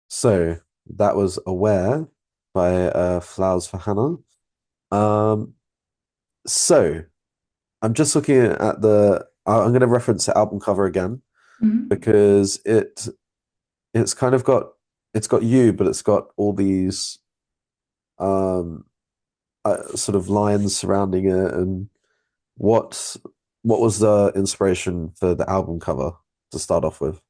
So that was Aware by Flowers for Hannah. Um, so I'm just looking at I'm going to reference the album cover again Mhm. because it's kind of got it's got you, but it's got all these um sort of lines surrounding it. And what what was the inspiration for the album cover to start off with?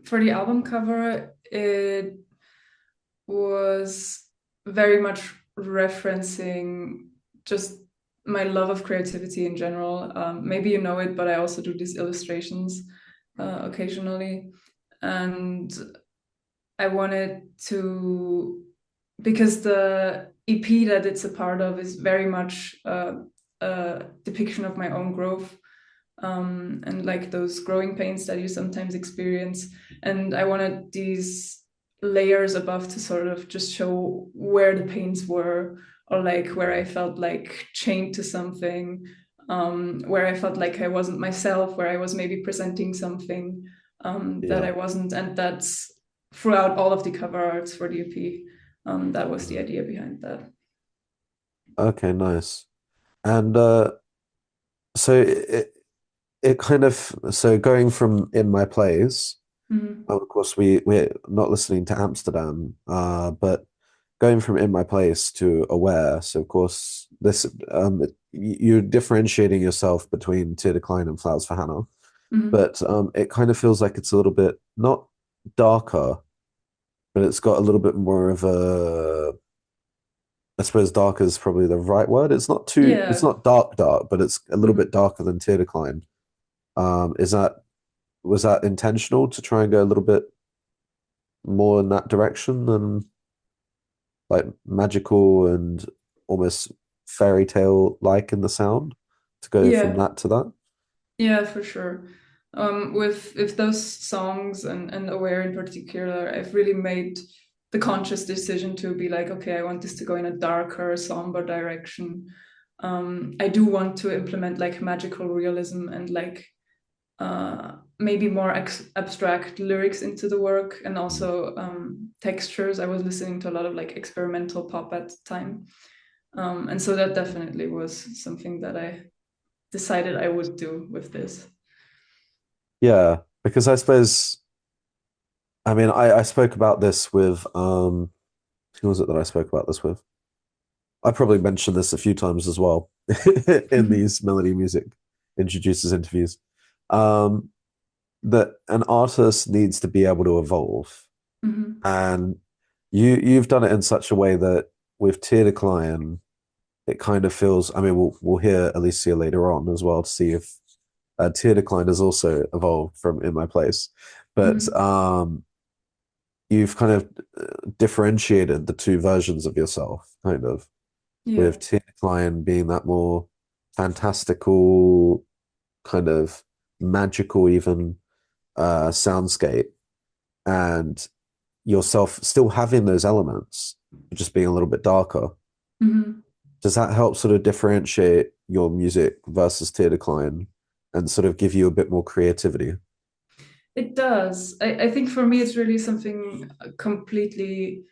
For the album cover, it was very much referencing just my love of creativity in general. Maybe you know it, but I also do these illustrations occasionally. And I wanted to, because the EP that it's a part of is very much a depiction of my own growth, and like those growing pains that you sometimes experience. And I wanted these layers above to sort of just show where the pains were, or like where I felt like chained to something. where I felt like I wasn't myself, where I was maybe presenting something that Yeah. I wasn't. And that's throughout all of the cover arts for the EP. That was the Mhm. idea behind that. Okay, nice. And so it kind of so going from In My Place, Mm-hmm. of course we're not listening to Amsterdam, but going from In My Place to Aware, so of course this you're differentiating yourself between Tear Decline and Flowers for Hannah, Mm-hmm. but it kind of feels like it's a little bit not darker, but it's got a little bit more of a, I suppose dark is probably the right word. It's Yeah. not dark, but it's a little Mm-hmm. bit darker than Tear Decline. Is that was that intentional to try and go a little bit more in that direction than like magical and almost fairy tale like in the sound to go from Yeah. that to that? Yeah, for sure. With those songs and Aware in particular, I've really made the conscious decision to be like, okay, I want this to go in a darker, somber direction. I do want to implement like magical realism and like maybe more abstract lyrics into the work, and Mm. also textures. I was listening to a lot of like experimental pop at the time. And so that definitely was something that I decided I would do with this. Yeah, because I suppose I mean I spoke about this with who was it that I spoke about this with? I probably mentioned this a few times as well in these melody music introducers interviews. Um, that an artist needs to be able to evolve, Mhm. and you've done it in such a way that with Tear Decline, it kind of feels. I mean, we'll hear Alicia later on as well to see if Tear Decline has also evolved from In My Place, but Mhm. you've kind of differentiated the two versions of yourself, kind of Yeah. with Tear Decline being that more fantastical, kind of magical, even soundscape, and yourself still having those elements, just being a little bit darker. Mhm. Does that help sort of differentiate your music versus Tear Decline and sort of give you a bit more creativity? It does. I think for me, it's really something completely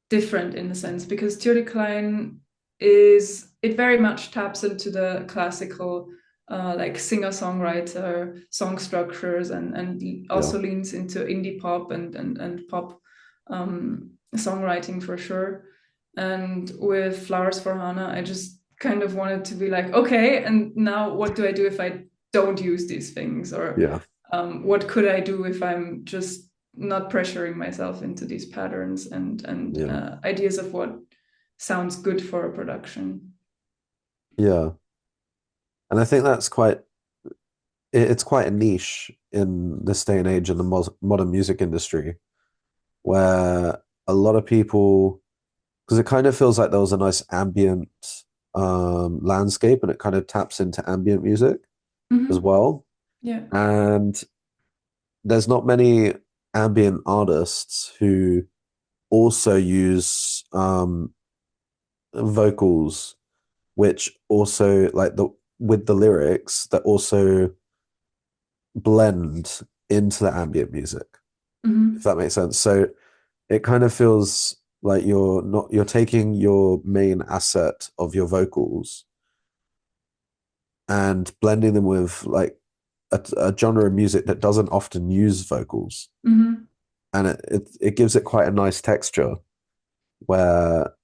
different in a sense, because Tear Decline it very much taps into the classical like singer-songwriter song structures, and Yeah, also leans into indie pop and pop songwriting for sure. And with Flowers for Hana, I just kind of wanted to be like, okay, and now what do I do if I don't use these things? Or yeah, what could I do if I'm just not pressuring myself into these patterns and yeah, ideas of what sounds good for a production? yeah. And I think that's it's quite a niche in this day and age in the modern music industry where a lot of people, because it kind of feels like there was a nice ambient landscape and it kind of taps into ambient music as Hmm. well. Yeah. And there's not many ambient artists who also use vocals, which also like the with the lyrics that also blend into the ambient music, if Hmm. that makes sense. So it kind of feels like you're taking your main asset of your vocals and blending them with like a genre of music that doesn't often use vocals, Hmm. and it gives it quite a nice texture where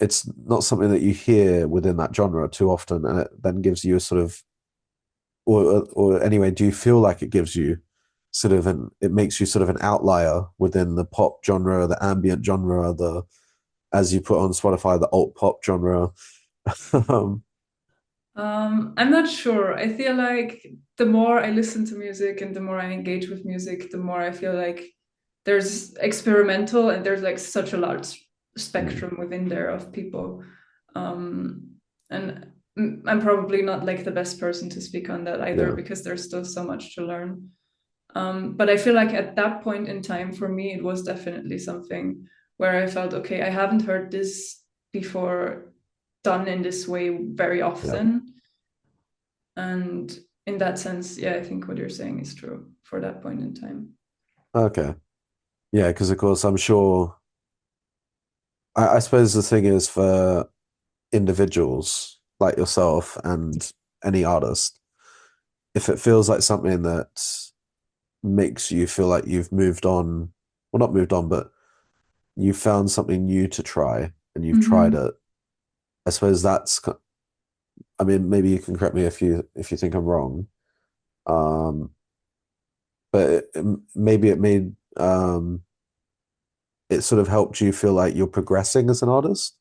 it's not something that you hear within that genre too often, and it then gives you a sort of or anyway, do you feel like it gives you sort of it makes you sort of an outlier within the pop genre, the ambient genre, the as you put on Spotify, the alt pop genre. um, I'm not sure. I feel like the more I listen to music and the more I engage with music, the more I feel like there's experimental and there's like such a large mm, spectrum within there of people. And I'm probably not like the best person to speak on that either, yeah, because there's still so much to learn. But I feel like at that point in time, for me, it was definitely something where I felt, okay, I haven't heard this before done in this way very yeah, often. And in that sense, yeah, I think what you're saying is true for that point in time. Okay. Yeah, because of course I'm sure I suppose the thing is for individuals like yourself and any artist, if it feels like something that makes you feel like you've moved on, well, not moved on, but you found something new to try and you've tried Mm-hmm. it. I suppose I mean, maybe you can correct me if you think I'm wrong. Um, but maybe it made it sort of helped you feel like you're progressing as an artist,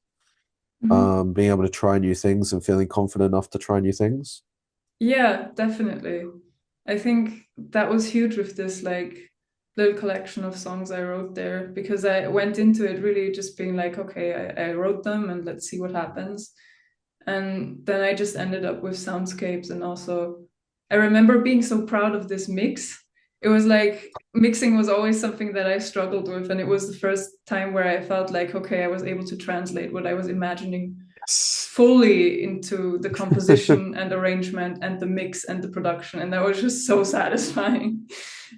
Mm-hmm. being able to try new things and feeling confident enough to try new things. Yeah, definitely. I think that was huge with this like little collection of songs I wrote there because I went into it really just being like, okay, I wrote them and let's see what happens. And then I just ended up with soundscapes. And also, I remember being so proud of this mix. It was like mixing was always something that I struggled with. And it was the first time where I felt like, okay, I was able to translate what I was imagining Yes. fully into the composition and arrangement and the mix and the production. And that was just so satisfying.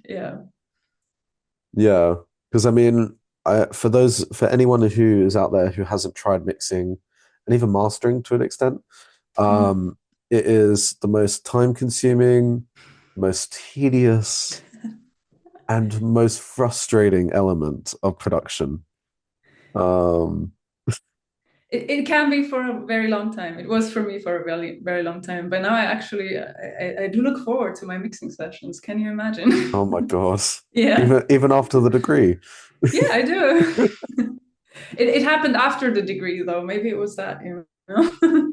Yeah. Yeah, because I mean, for anyone who is out there who hasn't tried mixing and even mastering to an extent, Mm. um, it is the most time-consuming, most tedious, and most frustrating element of production. Um, It can be for a very long time. It was for me for a very, very long time. But now I actually I do look forward to my mixing sessions. Can you imagine? oh my God. Yeah. Even after the degree. Yeah, I do. It happened after the degree though. Maybe it was that, you know.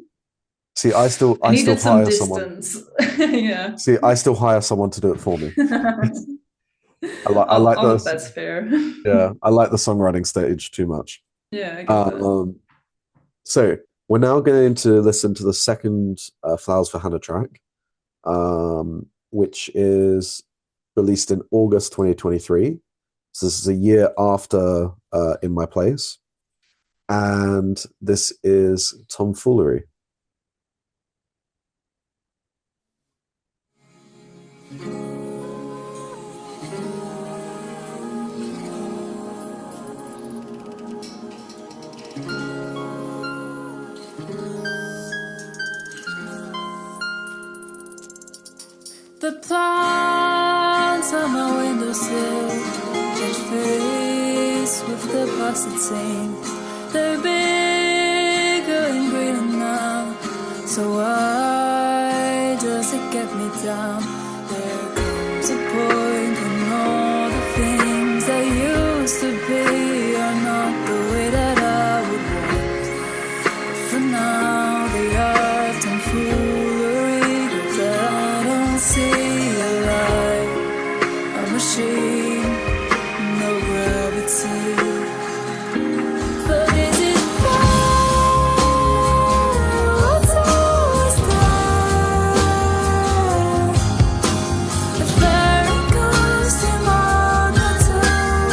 See, I I still needed some hire someone. distance. Yeah. See, I still hire someone to do it for me. I like All of this. that's fair. Yeah, I like the songwriting stage too much. Yeah, I get that. Um, so we're now going to listen to the second Flowers for Hannah track, which is released in August 2023. So this is a year after In My Place. And this is Tomfoolery. The plants on my windowsill change face with the plastic stains. They're bigger and greener now. So why does it get me down? There comes a point when all the things that used to be are not the way that I would want. But for now they are tomfoolery that I don't see a light, a machine, no gravity. But is it fine? What's always there? The fairy costume on the tomb,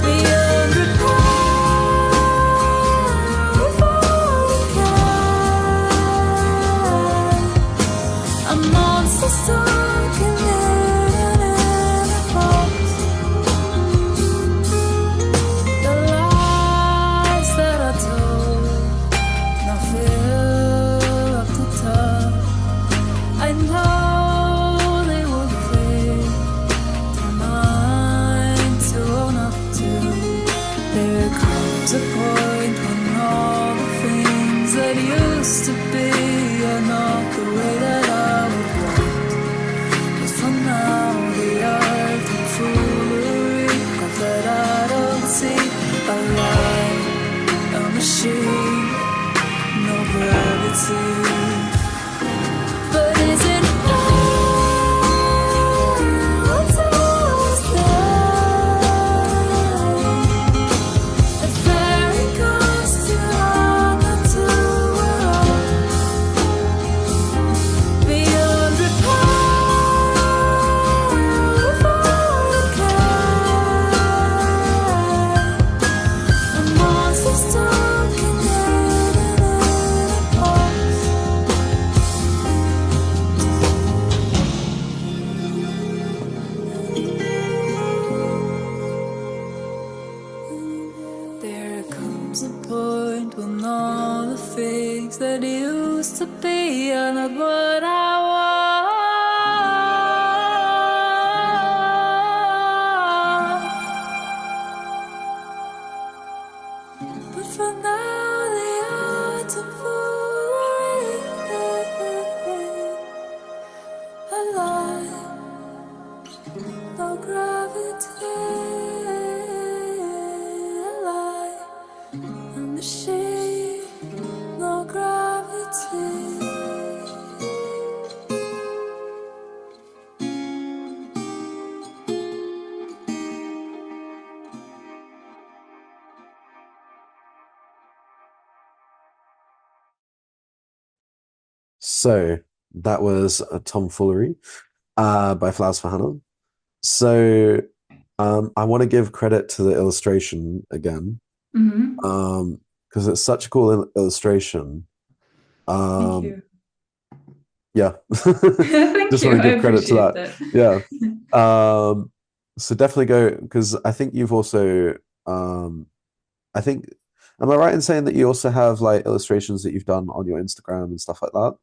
beyond repair, without a care. A monster stuck in a box. The lies that I told now fill up the tub. I know they will fade. They're mine to own up to. There comes a point when all the things that used to be are not the way that I would want. But for now they are tomfoolery, cause that I don't see a light, a machine, no gravity. But is it fine? What's always there? A fairy So that was a tomfoolery by Flowers for Hannah. So I want to give credit to the illustration again, Hmm. because it's such a cool illustration. Thank Um, you. yeah, Thank just want you. to I give credit to appreciate that. that. Yeah. So definitely go because I think you've also I think am I right in saying that you also have like illustrations that you've done on your Instagram and stuff like that?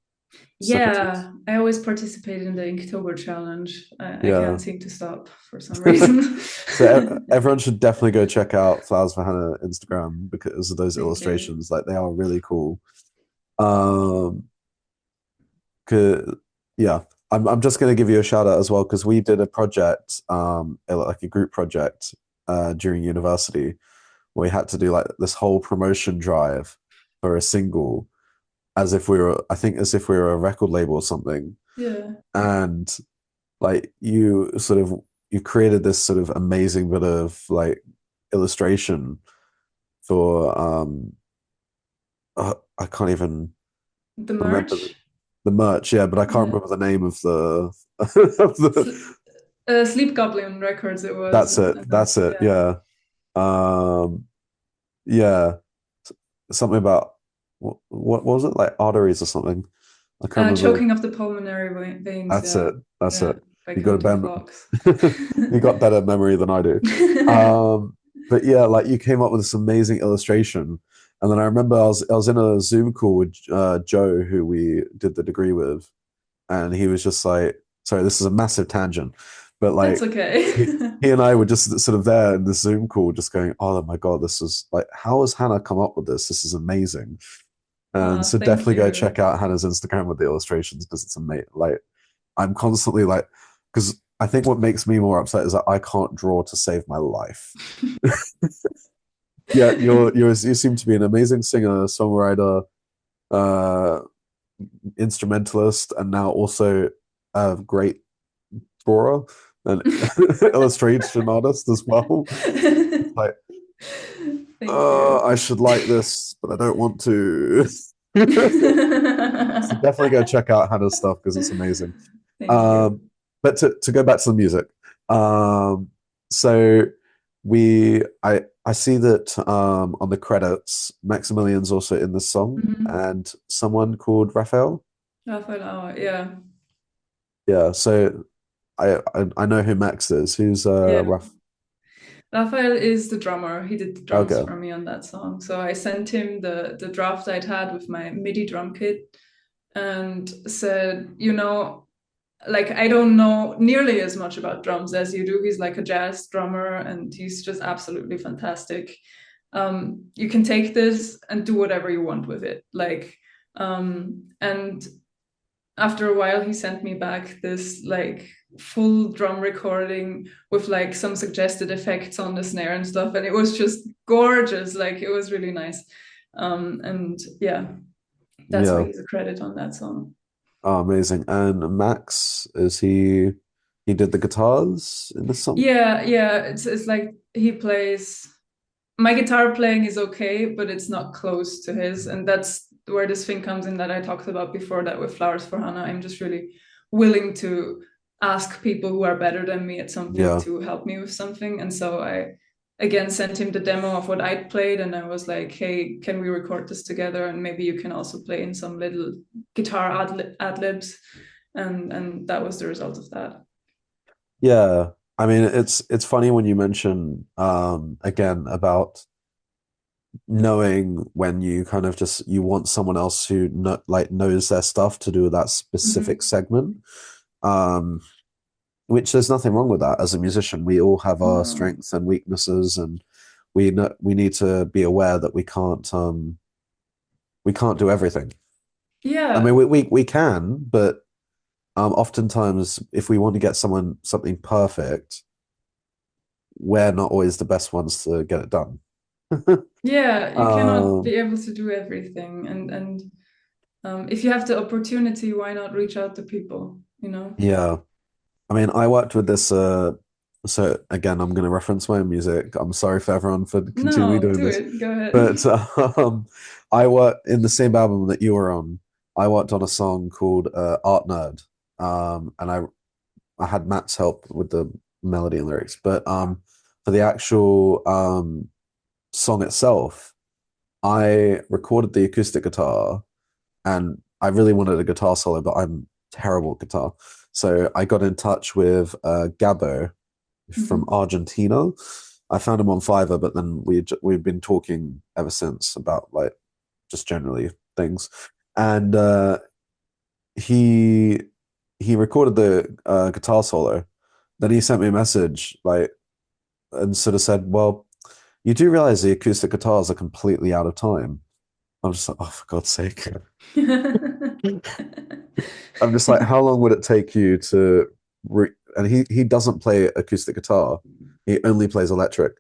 Separate. Yeah, I always participate in the Inktober challenge. I can't Yeah. seem to stop for some reason. So everyone should definitely go check out Flowers for Hannah Instagram because of those Thank you. illustrations. Like they are really cool. Thank you. Um, 'Cause- yeah, I'm just gonna give you a shout out as well because we did a project, like a group project, during university where we had to do like this whole promotion drive for a single as if we were, I think, as if we were a record label or something. Yeah. And like you created this sort of amazing bit of like illustration for I can't even The remember merch. the merch, yeah, but I can't Yeah. remember the name of the of the Sl Sleep Goblin Records it was, that's it. and That's it. yeah. Yeah. Um yeah. Something about what was it? Like arteries or something. I can't remember. Choking of the pulmonary veins, That's it. yeah. That's Yeah. it. By You got a Count of better Clocks. you got better memory than I do. But yeah, like you came up with this amazing illustration. And then I remember I was in a Zoom call with Joe, who we did the degree with, and he was just like, sorry, this is a massive tangent, but That's like okay. he and I were just sort of there in the Zoom call, just going, oh my God, this is like, how has Hannah come up with this? This is amazing. And so Thank definitely go you. check out Hannah's Instagram with the illustrations because it's amazing. Like I'm constantly like, because I think what makes me more upset is that I can't draw to save my life. Yeah, you seem to be an amazing singer, songwriter, uh, instrumentalist, and now also a great drawer and illustration artist as well. It's like, Thank you. I should like this, but I don't want to. So definitely go check out Hannah's stuff because it's amazing. Thank you. Um, but to go back to the music, um, so I see that on the credits, Maximilian's also in the song, Mhm. and someone called Raphael. Raphael Auer, yeah. Yeah, so I know who Max is. Who's Yeah. Raph? Raphael is the drummer. He did the drums Okay, for me on that song. So I sent him the draft I'd had with my MIDI drum kit and said, like I don't know nearly as much about drums as you do. He's like a jazz drummer and he's just absolutely fantastic. You can take this and do whatever you want with it. And after a while he sent me back this like full drum recording with like some suggested effects on the snare and stuff, and it was just gorgeous. Like it was really nice. And yeah, that's why yeah, he's a credit on that song. oh, amazing. And Max, he did the guitars in the song? Yeah, it's like he plays. My guitar playing is okay, but it's not close to his, and that's where this thing comes in that I talked about before. That with Flowers for Hannah, I'm just really willing to ask people who are better than me at something Yeah, to help me with something. And so I again sent him the demo of what I'd played, and I was like, "Hey, can we record this together? And maybe you can also play in some little guitar ad libs." And that was the result of that. yeah. I mean, it's funny when you mention again about knowing when you kind of just you want someone else who like knows their stuff to do that specific Mhm. segment. Um, which there's nothing wrong with that. As a musician, we all have our No. strengths and weaknesses, and we need to be aware that we can't do everything. I mean, Yeah, we can, but oftentimes if we want to get someone something perfect, we're not always the best ones to get it done. yeah, you cannot Um, be able to do everything, and if you have the opportunity, why not reach out to people, you know? yeah. I mean, I worked with this. So again, I'm going to reference my own music. I'm sorry for everyone for continually No, doing do this, it. Go ahead. but I worked in the same album that you were on. I worked on a song called Art Nerd. And I had Matt's help with the melody and lyrics, but for the actual song itself, I recorded the acoustic guitar, and I really wanted a guitar solo, but I'm terrible at guitar. So I got in touch with Gabo from Mhm. Argentina. I found him on Fiverr, but then we've been talking ever since about like just generally things. And he he recorded the guitar solo. Then he sent me a message like and sort of said, "Well, you do realize the acoustic guitars are completely out of time." I'm just like, "Oh, for God's sake!" I'm just like, "How long would it take you to?" And he doesn't play acoustic guitar; he only plays electric.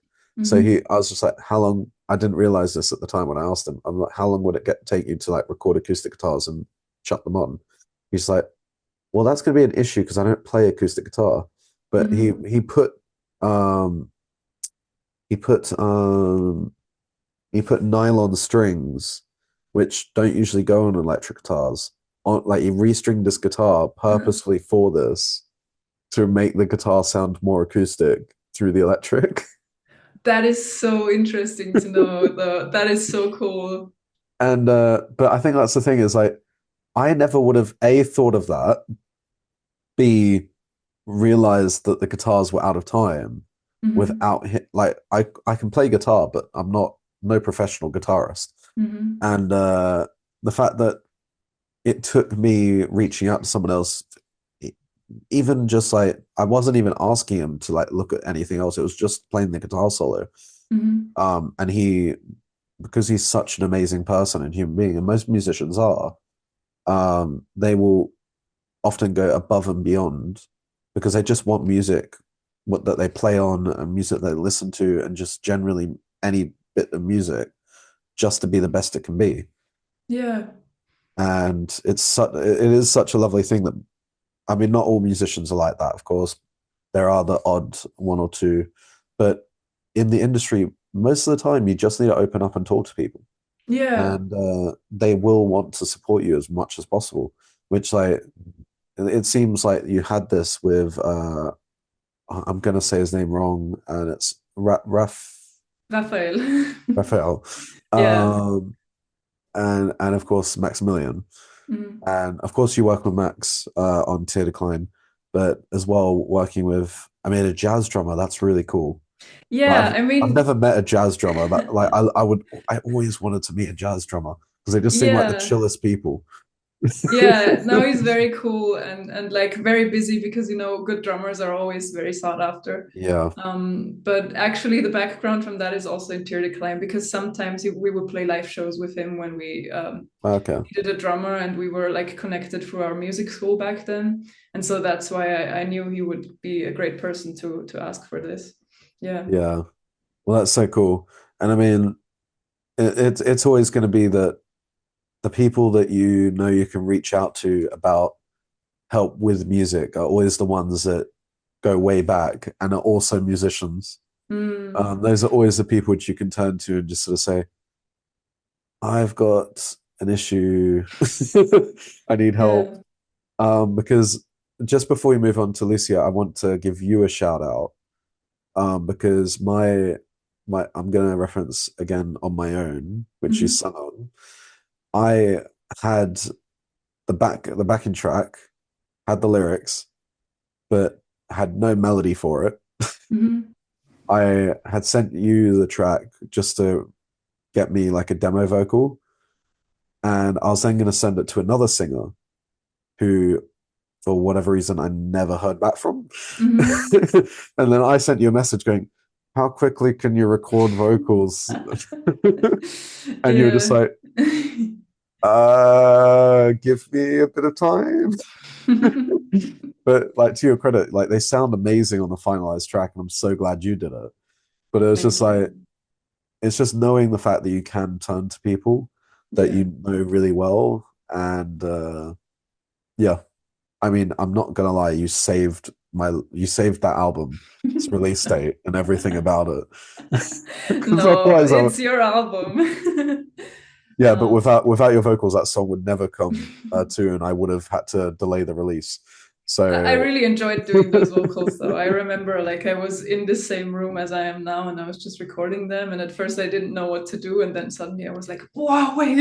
So Mhm. I was just like, "How long?" I didn't realize this at the time when I asked him. I'm like, "How long would it take you to like record acoustic guitars and chuck them on?" He's like, well, that's going to be an issue because I don't play acoustic guitar. But Mhm. um he put he put nylon strings, which don't usually go on electric guitars. On like he restringed this guitar Uh-huh. purposefully for this to make the guitar sound more acoustic through the electric. That is so interesting to know, though. That is so cool. And but I think that's the thing is like I never would have A thought of that, B realized that the guitars were out of time Mhm. without hit like I can play guitar, but I'm not no professional guitarist. Mhm. And the fact that it took me reaching out to someone else, e- even just like I wasn't even asking him to like look at anything else. It was just playing the guitar solo. Mhm. And he because he's such an amazing person and human being, and most musicians are, they will often go above and beyond because they just want music that they play on and music they listen to and just generally any bit of music just to be the best it can be. Yeah. And it is such a lovely thing that I mean, not all musicians are like that, of course. There are the odd one or two, but in the industry, most of the time you just need to open up and talk to people, Yeah. and they will want to support you as much as possible. Which like it seems like you had this with I'm gonna say his name wrong, and it's Raphael. Raphael, Yeah. um, and of course Maximilian, Mhm. and of course you work with Max on Tear Decline, but as well working with I mean a jazz drummer. That's really cool. Like Yeah, I I've mean, never met a jazz drummer that like I always wanted to meet a jazz drummer because they just seem like the yeah. chillest people. Yeah, no, he's very cool and like very busy because good drummers are always very sought after. Yeah. But actually, the background from that is also in Tear Decline because sometimes we would play live shows with him when we Okay. needed a drummer and we were like connected through our music school back then, and so that's why I knew he would be a great person to ask for this. Yeah. Yeah. Well, that's so cool. And I mean, it's always going to be that the people that you know you can reach out to about help with music are always the ones that go way back and are also musicians. Mm, Those are always the people which you can turn to and just sort of say, I've got an issue. I need help. yeah. Because just before we move on to Lucia, I want to give you a shout out. Because my I'm gonna reference again on my own, which you Hmm. sung on. I had the backing track, had the lyrics, but had no melody for it. Hmm. I had sent you the track just to get me like a demo vocal, and I was then going to send it to another singer who, for whatever reason, I never heard back from. Hmm. And then I sent you a message going, "How quickly can you record vocals?" And you were just Yeah. like, give me a bit of time." But like to your credit, like they sound amazing on the finalized track, and I'm so glad you did it. But it was just Thank like you. it's just knowing the fact that you can turn to people that Yeah. you know really well, and yeah, I mean, I'm not gonna lie, you saved that album, its release date, and everything about it, because No, otherwise, it's your album. Yeah, but without your vocals, that song would never come to, and I would have had to delay the release. I So really enjoyed doing those vocals though. I remember like I was in the same room as I am now and I was just recording them. And at first I didn't know what to do. And then suddenly I was like, wow, wait,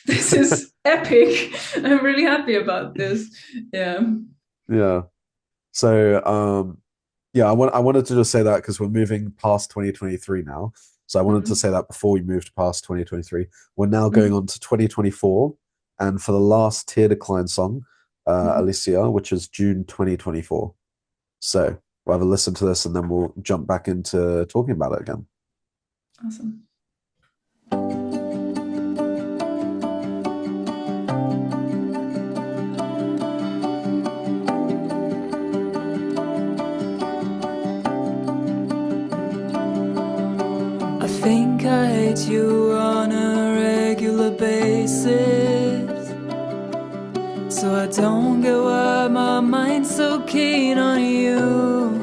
this is epic. I'm really happy about this. Yeah. yeah. So yeah, I wanted to just say that because we're moving past 2023 now. So I wanted to say that before we moved past 2023. We're now going on to 2024. And for the last tier decline song, Alicia, which is June 2024. So we'll have a listen to this and then we'll jump back into talking about it again. Awesome. I think I hate you on a regular basis, so I don't get why my mind's so keen on you.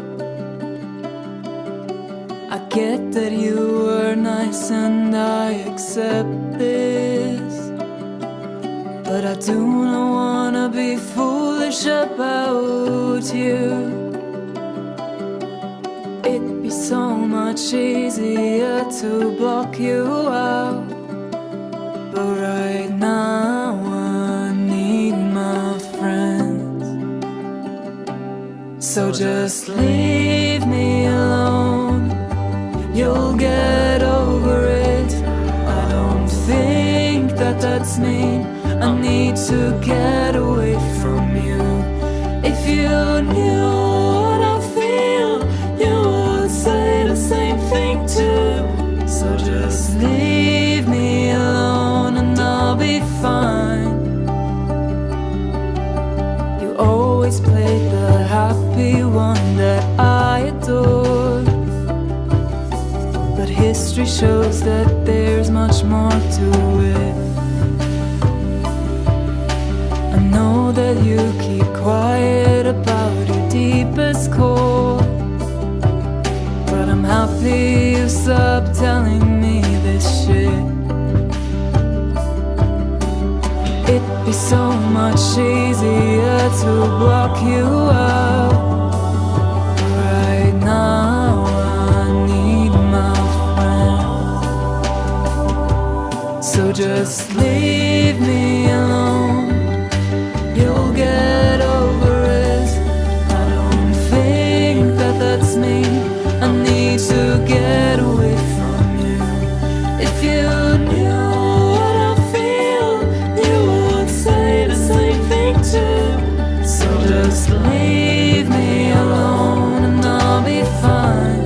I get that you were nice and I accept this, but I do not wanna be foolish about you. It'd be so much easier to block you out, but right now I need my friends. So just leave me alone, you'll get over it. I don't think that that's mean, I need to get away from you. If you knew what I feel, you would say the same thing too. So just leave me alone and I'll be fine. You always played the happy one that I adored, but history shows that there's much more to it. I know that you keep quiet about your deepest core, but I'm happy you stopped telling me this shit. It'd be so much easier to block you out. Right now I need my friends. So just leave me alone, you'll get over it. I don't think that that's me, I need to get away from you. If you knew what I feel, you would say the same thing too. So just leave me alone and I'll be fine.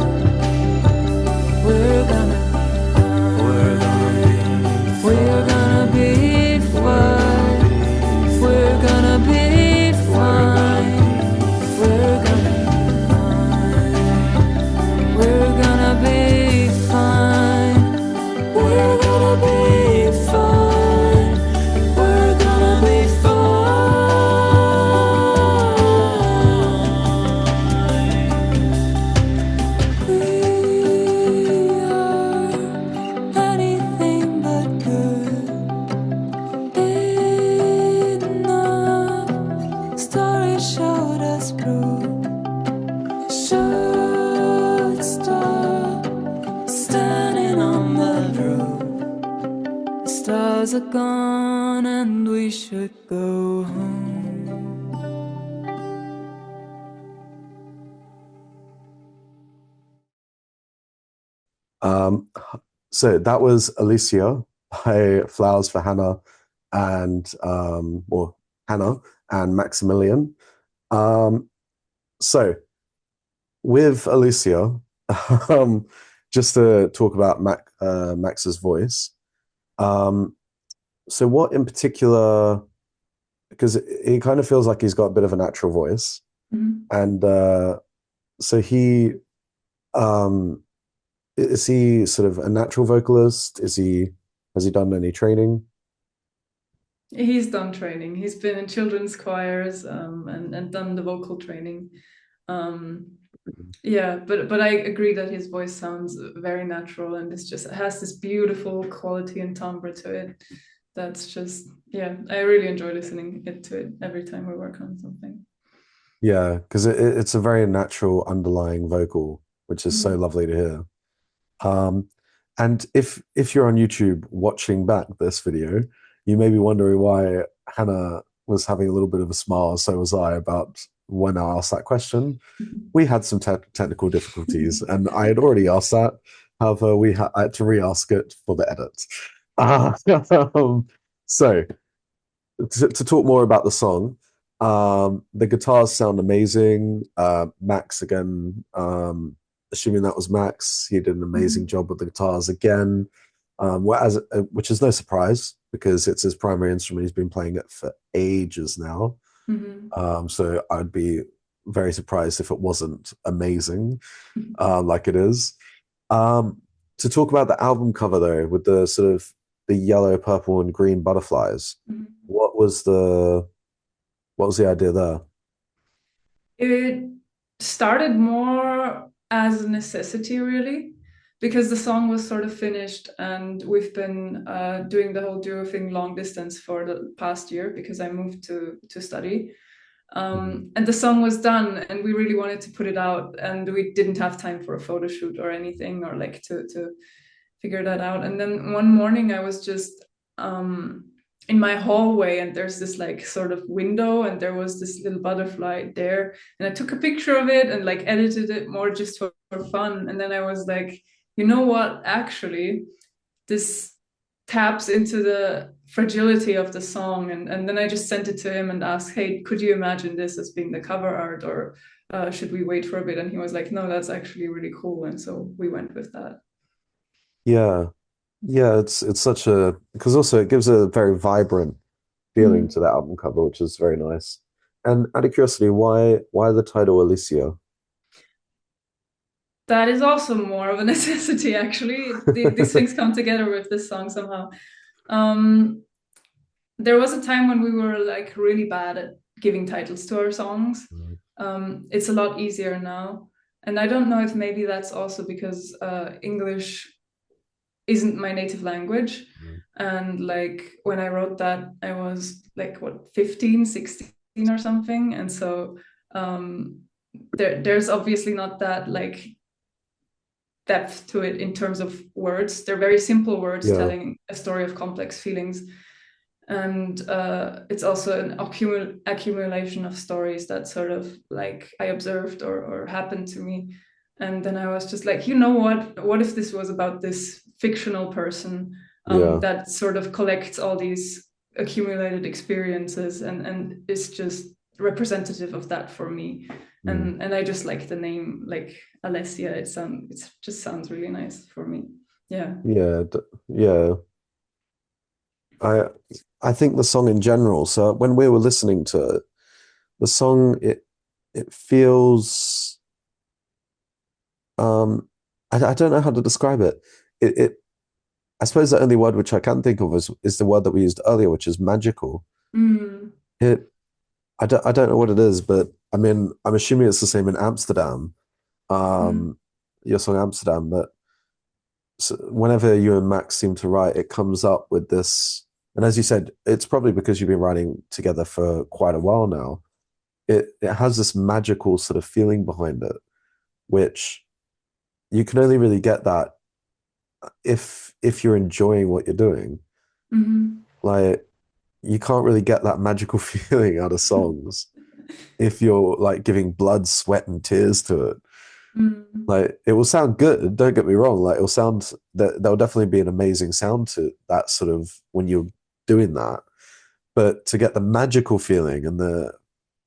We're gonna be fine. We're gonna be fine. We're gonna be fine. We're gonna be fine. We're gonna be fine. We are anything but good enough. Story showed us proof. Should stop standing on the roof. The stars are gone and we should go home. So that was Alicia by Flowers for Hannah and or Hannah and Maximilian. So with Alicia, just to talk about Max's voice. So what in particular, because he kind of feels like he's got a bit of a natural voice, and so he is he sort of a natural vocalist? Has he done any training? He's done training. He's been in children's choirs and done the vocal training. Yeah, but I agree that his voice sounds very natural, and it's just it has this beautiful quality and timbre to it. That's just, yeah, I really enjoy listening to it every time we work on something. Yeah, because it's a very natural underlying vocal, which is so Mhm. lovely to hear. Um, and if you're on YouTube watching back this video, you may be wondering why Hannah was having a little bit of a smile, so was I, about when I asked that question. We had some technical difficulties, and I had already asked that. However, I had to re-ask it for the edit. Uh, so to talk more about the song, the guitars sound amazing. Max again, assuming that was Max, he did an amazing Mhm. job with the guitars again. Which is no surprise because it's his primary instrument. He's been playing it for ages now. Mhm. So I'd be very surprised if it wasn't amazing, like it is. Um, to talk about the album cover though, with the sort of the yellow, purple, and green butterflies, Mhm. what was the idea there? It started more as a necessity, really, because the song was sort of finished, and we've been doing the whole duo thing long distance for the past year because I moved to study. Mhm. And the song was done, and we really wanted to put it out, and we didn't have time for a photo shoot or anything, or like to figure that out. And then one morning I was just in my hallway, and there's this like sort of window, and there was this little butterfly there, and I took a picture of it and like edited it more just for fun. And then I was like, you know what, actually this taps into the fragility of the song. And then I just sent it to him and asked, hey, could you imagine this as being the cover art, or should we wait for a bit? And he was like, no, that's actually really cool. And so we went with that. Yeah, yeah, it's such a, because also it gives a very vibrant feeling Mm. to that album cover, which is very nice. And out of curiosity, why the title Alicia? That is also more of a necessity, actually. These things come together with this song somehow. Um, there was a time when we were like really bad at giving titles to our songs. It's a lot easier now. And I don't know if maybe that's also because English isn't my native language. And like when I wrote that, I was like, what, 15, 16 or something. And so um, there's obviously not that like depth to it in terms of words. They're very simple words Yeah, telling a story of complex feelings. And it's also an accumulation of stories that sort of like I observed or happened to me. And then I was just like, you know what if this was about this fictional person yeah, that sort of collects all these accumulated experiences, and is just representative of that for me. mm, And I just like the name, like Alessia. It just sounds really nice for me. Yeah. yeah, yeah. I I think the song in general. So when we were listening to it, the song it feels um I don't know how to describe it. It I suppose the only word which I can think of is the word that we used earlier, which is magical. Mm. It I don't know what it is, but I mean I'm assuming it's the same in Amsterdam. Mm. Um, your song Amsterdam, but whenever you and Max seem to write, it comes up with this. And as you said, it's probably because you've been writing together for quite a while now. It has this magical sort of feeling behind it, which you can only really get that if you're enjoying what you're doing. Mm-hmm. Like you can't really get that magical feeling out of songs if you're like giving blood, sweat, and tears to it. Mm. Like it will sound good, don't get me wrong. Like it'll sound that there'll definitely be an amazing sound to that sort of when you're doing that. But to get the magical feeling and the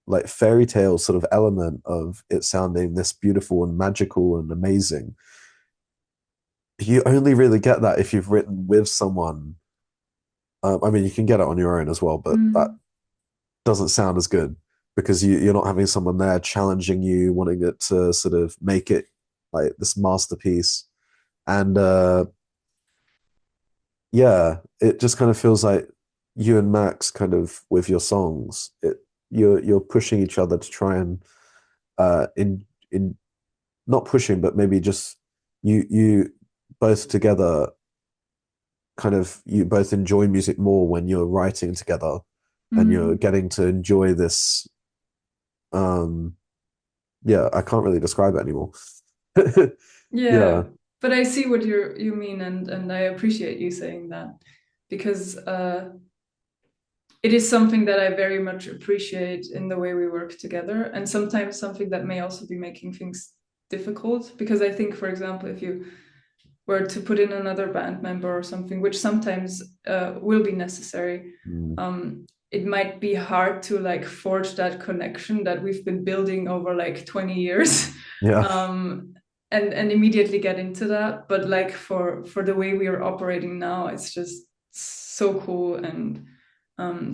like fairy tale sort of element of it sounding this beautiful and magical and amazing, you only really get that if you've written with someone. I mean, you can get it on your own as well, but that Mm. doesn't sound as good because you're not having someone there challenging you, wanting it to sort of make it like this masterpiece. And yeah, it just kind of feels like you and Max kind of with your songs, you're pushing each other to try and in not pushing, but maybe just you both together kind of you both enjoy music more when you're writing together and you're Mhm. getting to enjoy this um yeah, I can't really describe it anymore. Yeah. Yeah, but I see what you mean, and I appreciate you saying that because it is something that I very much appreciate in the way we work together, and sometimes something that may also be making things difficult. Because I think, for example, if you were to put in another band member or something, which sometimes will be necessary, Mm. it might be hard to like forge that connection that we've been building over like 20 years. Yeah. And immediately get into that. But like for the way we are operating now, it's just so cool and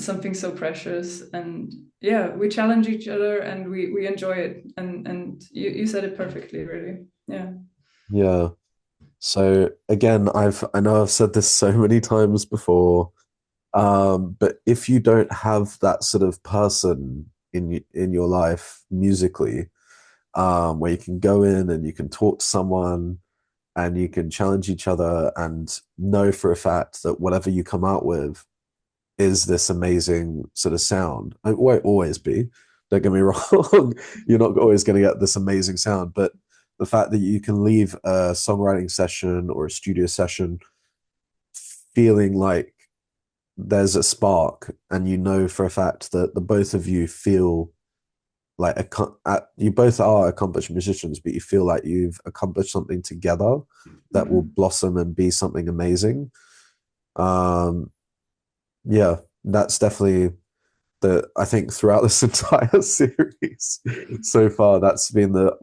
something so precious. And yeah, we challenge each other and we enjoy it. And you said it perfectly, really. Yeah. Yeah. So again, I know I've said this so many times before, but if you don't have that sort of person in your life musically, where you can go in and you can talk to someone and you can challenge each other and know for a fact that whatever you come out with is this amazing sort of sound. It won't always be, don't get me wrong. You're not always going to get this amazing sound, but the fact that you can leave a songwriting session or a studio session feeling like there's a spark and you know for a fact that the both of you feel like you both are accomplished musicians, but you feel like you've accomplished something together that will Mhm. blossom and be something amazing. Um, yeah, that's definitely I think throughout this entire series so far, that's been the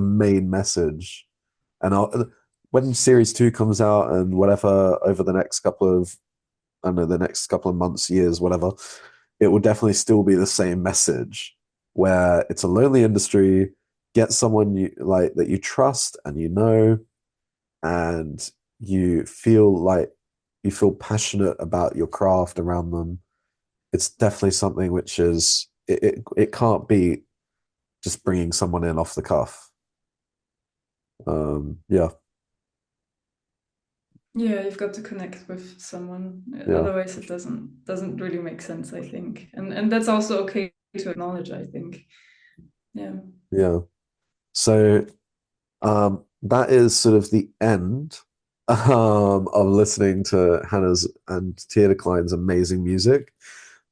main message. And when series two comes out and whatever over the next couple of I don't know the next couple of months, years, whatever, it will definitely still be the same message where it's a lonely industry. Get someone you like that you trust and you know, and you feel passionate about your craft around them. It's definitely something which is it can't be just bringing someone in off the cuff. Yeah, Yeah, you've got to connect with someone. yeah, Otherwise, it doesn't really make sense, I think. And that's also okay to acknowledge, I think. Yeah. yeah. So that is sort of the end of listening to Hannah's and Tia Decline's amazing music.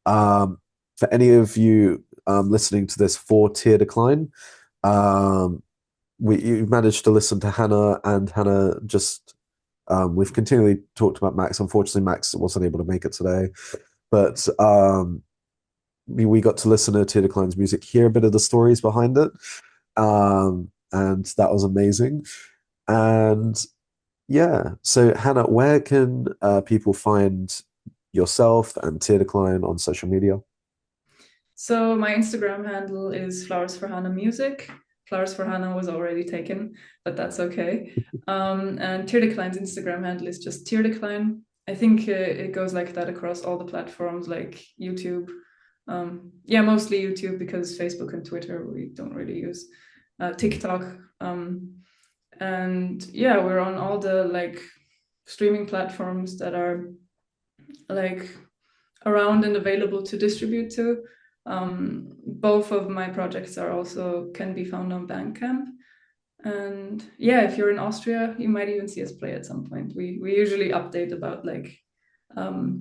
For any of you listening to this for Tia Decline, um, you managed to listen to Hannah, and Hannah just we've continually talked about Max. Unfortunately, Max wasn't able to make it today, but we got to listen to Tia Decline's music, hear a bit of the stories behind it, and that was amazing. And yeah, so Hannah, where can people find yourself and Tia Decline on social media? So my Instagram handle is Flowers for Hana Music. Flowers for Hana was already taken, but that's okay. And Tear Decline's Instagram handle is just Tear Decline. I think it goes like that across all the platforms like YouTube. Yeah, mostly YouTube because Facebook and Twitter we don't really use. TikTok. And yeah, we're on all the like streaming platforms that are like around and available to distribute to. Both of my projects are also can be found on Bandcamp. And yeah, if you're in Austria, you might even see us play at some point. We usually update about like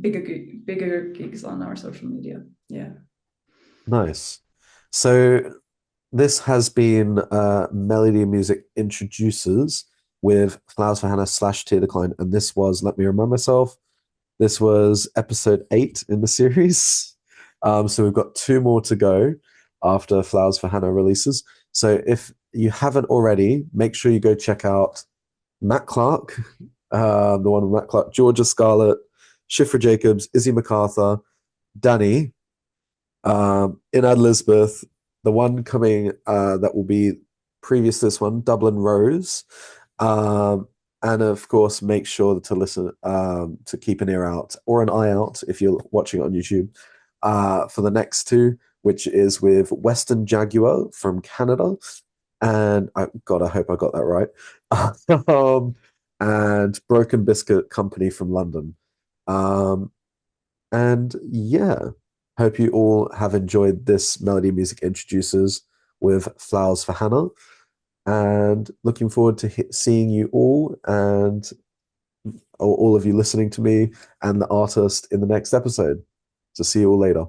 bigger gigs on our social media. Yeah. Nice. So this has been Melody Music Introducers with Flowers for Hannah slash Tear Decline, and this was Let Me Remind Myself. This was episode 8 in the series. So we've got 2 more to go after Flowers for Hannah releases. So if you haven't already, make sure you go check out Matt Clark, the one with Matt Clark, Georgia Scarlett, Shifra Jacobs, Izzy MacArthur, Danny, Inad Elizabeth, the one coming that will be previous to this one, Dublin Rose. And of course, make sure to listen, to keep an ear out or an eye out if you're watching it on YouTube for the next 2, which is with Western Jaguar from Canada and God, I hope I got that right. um, and Broken Biscuit Company from London. Um, and yeah, hope you all have enjoyed this Melody Music Introducers with Flowers for Hannah. And looking forward to seeing you all and all of you listening to me and the artist in the next episode. So see you all later.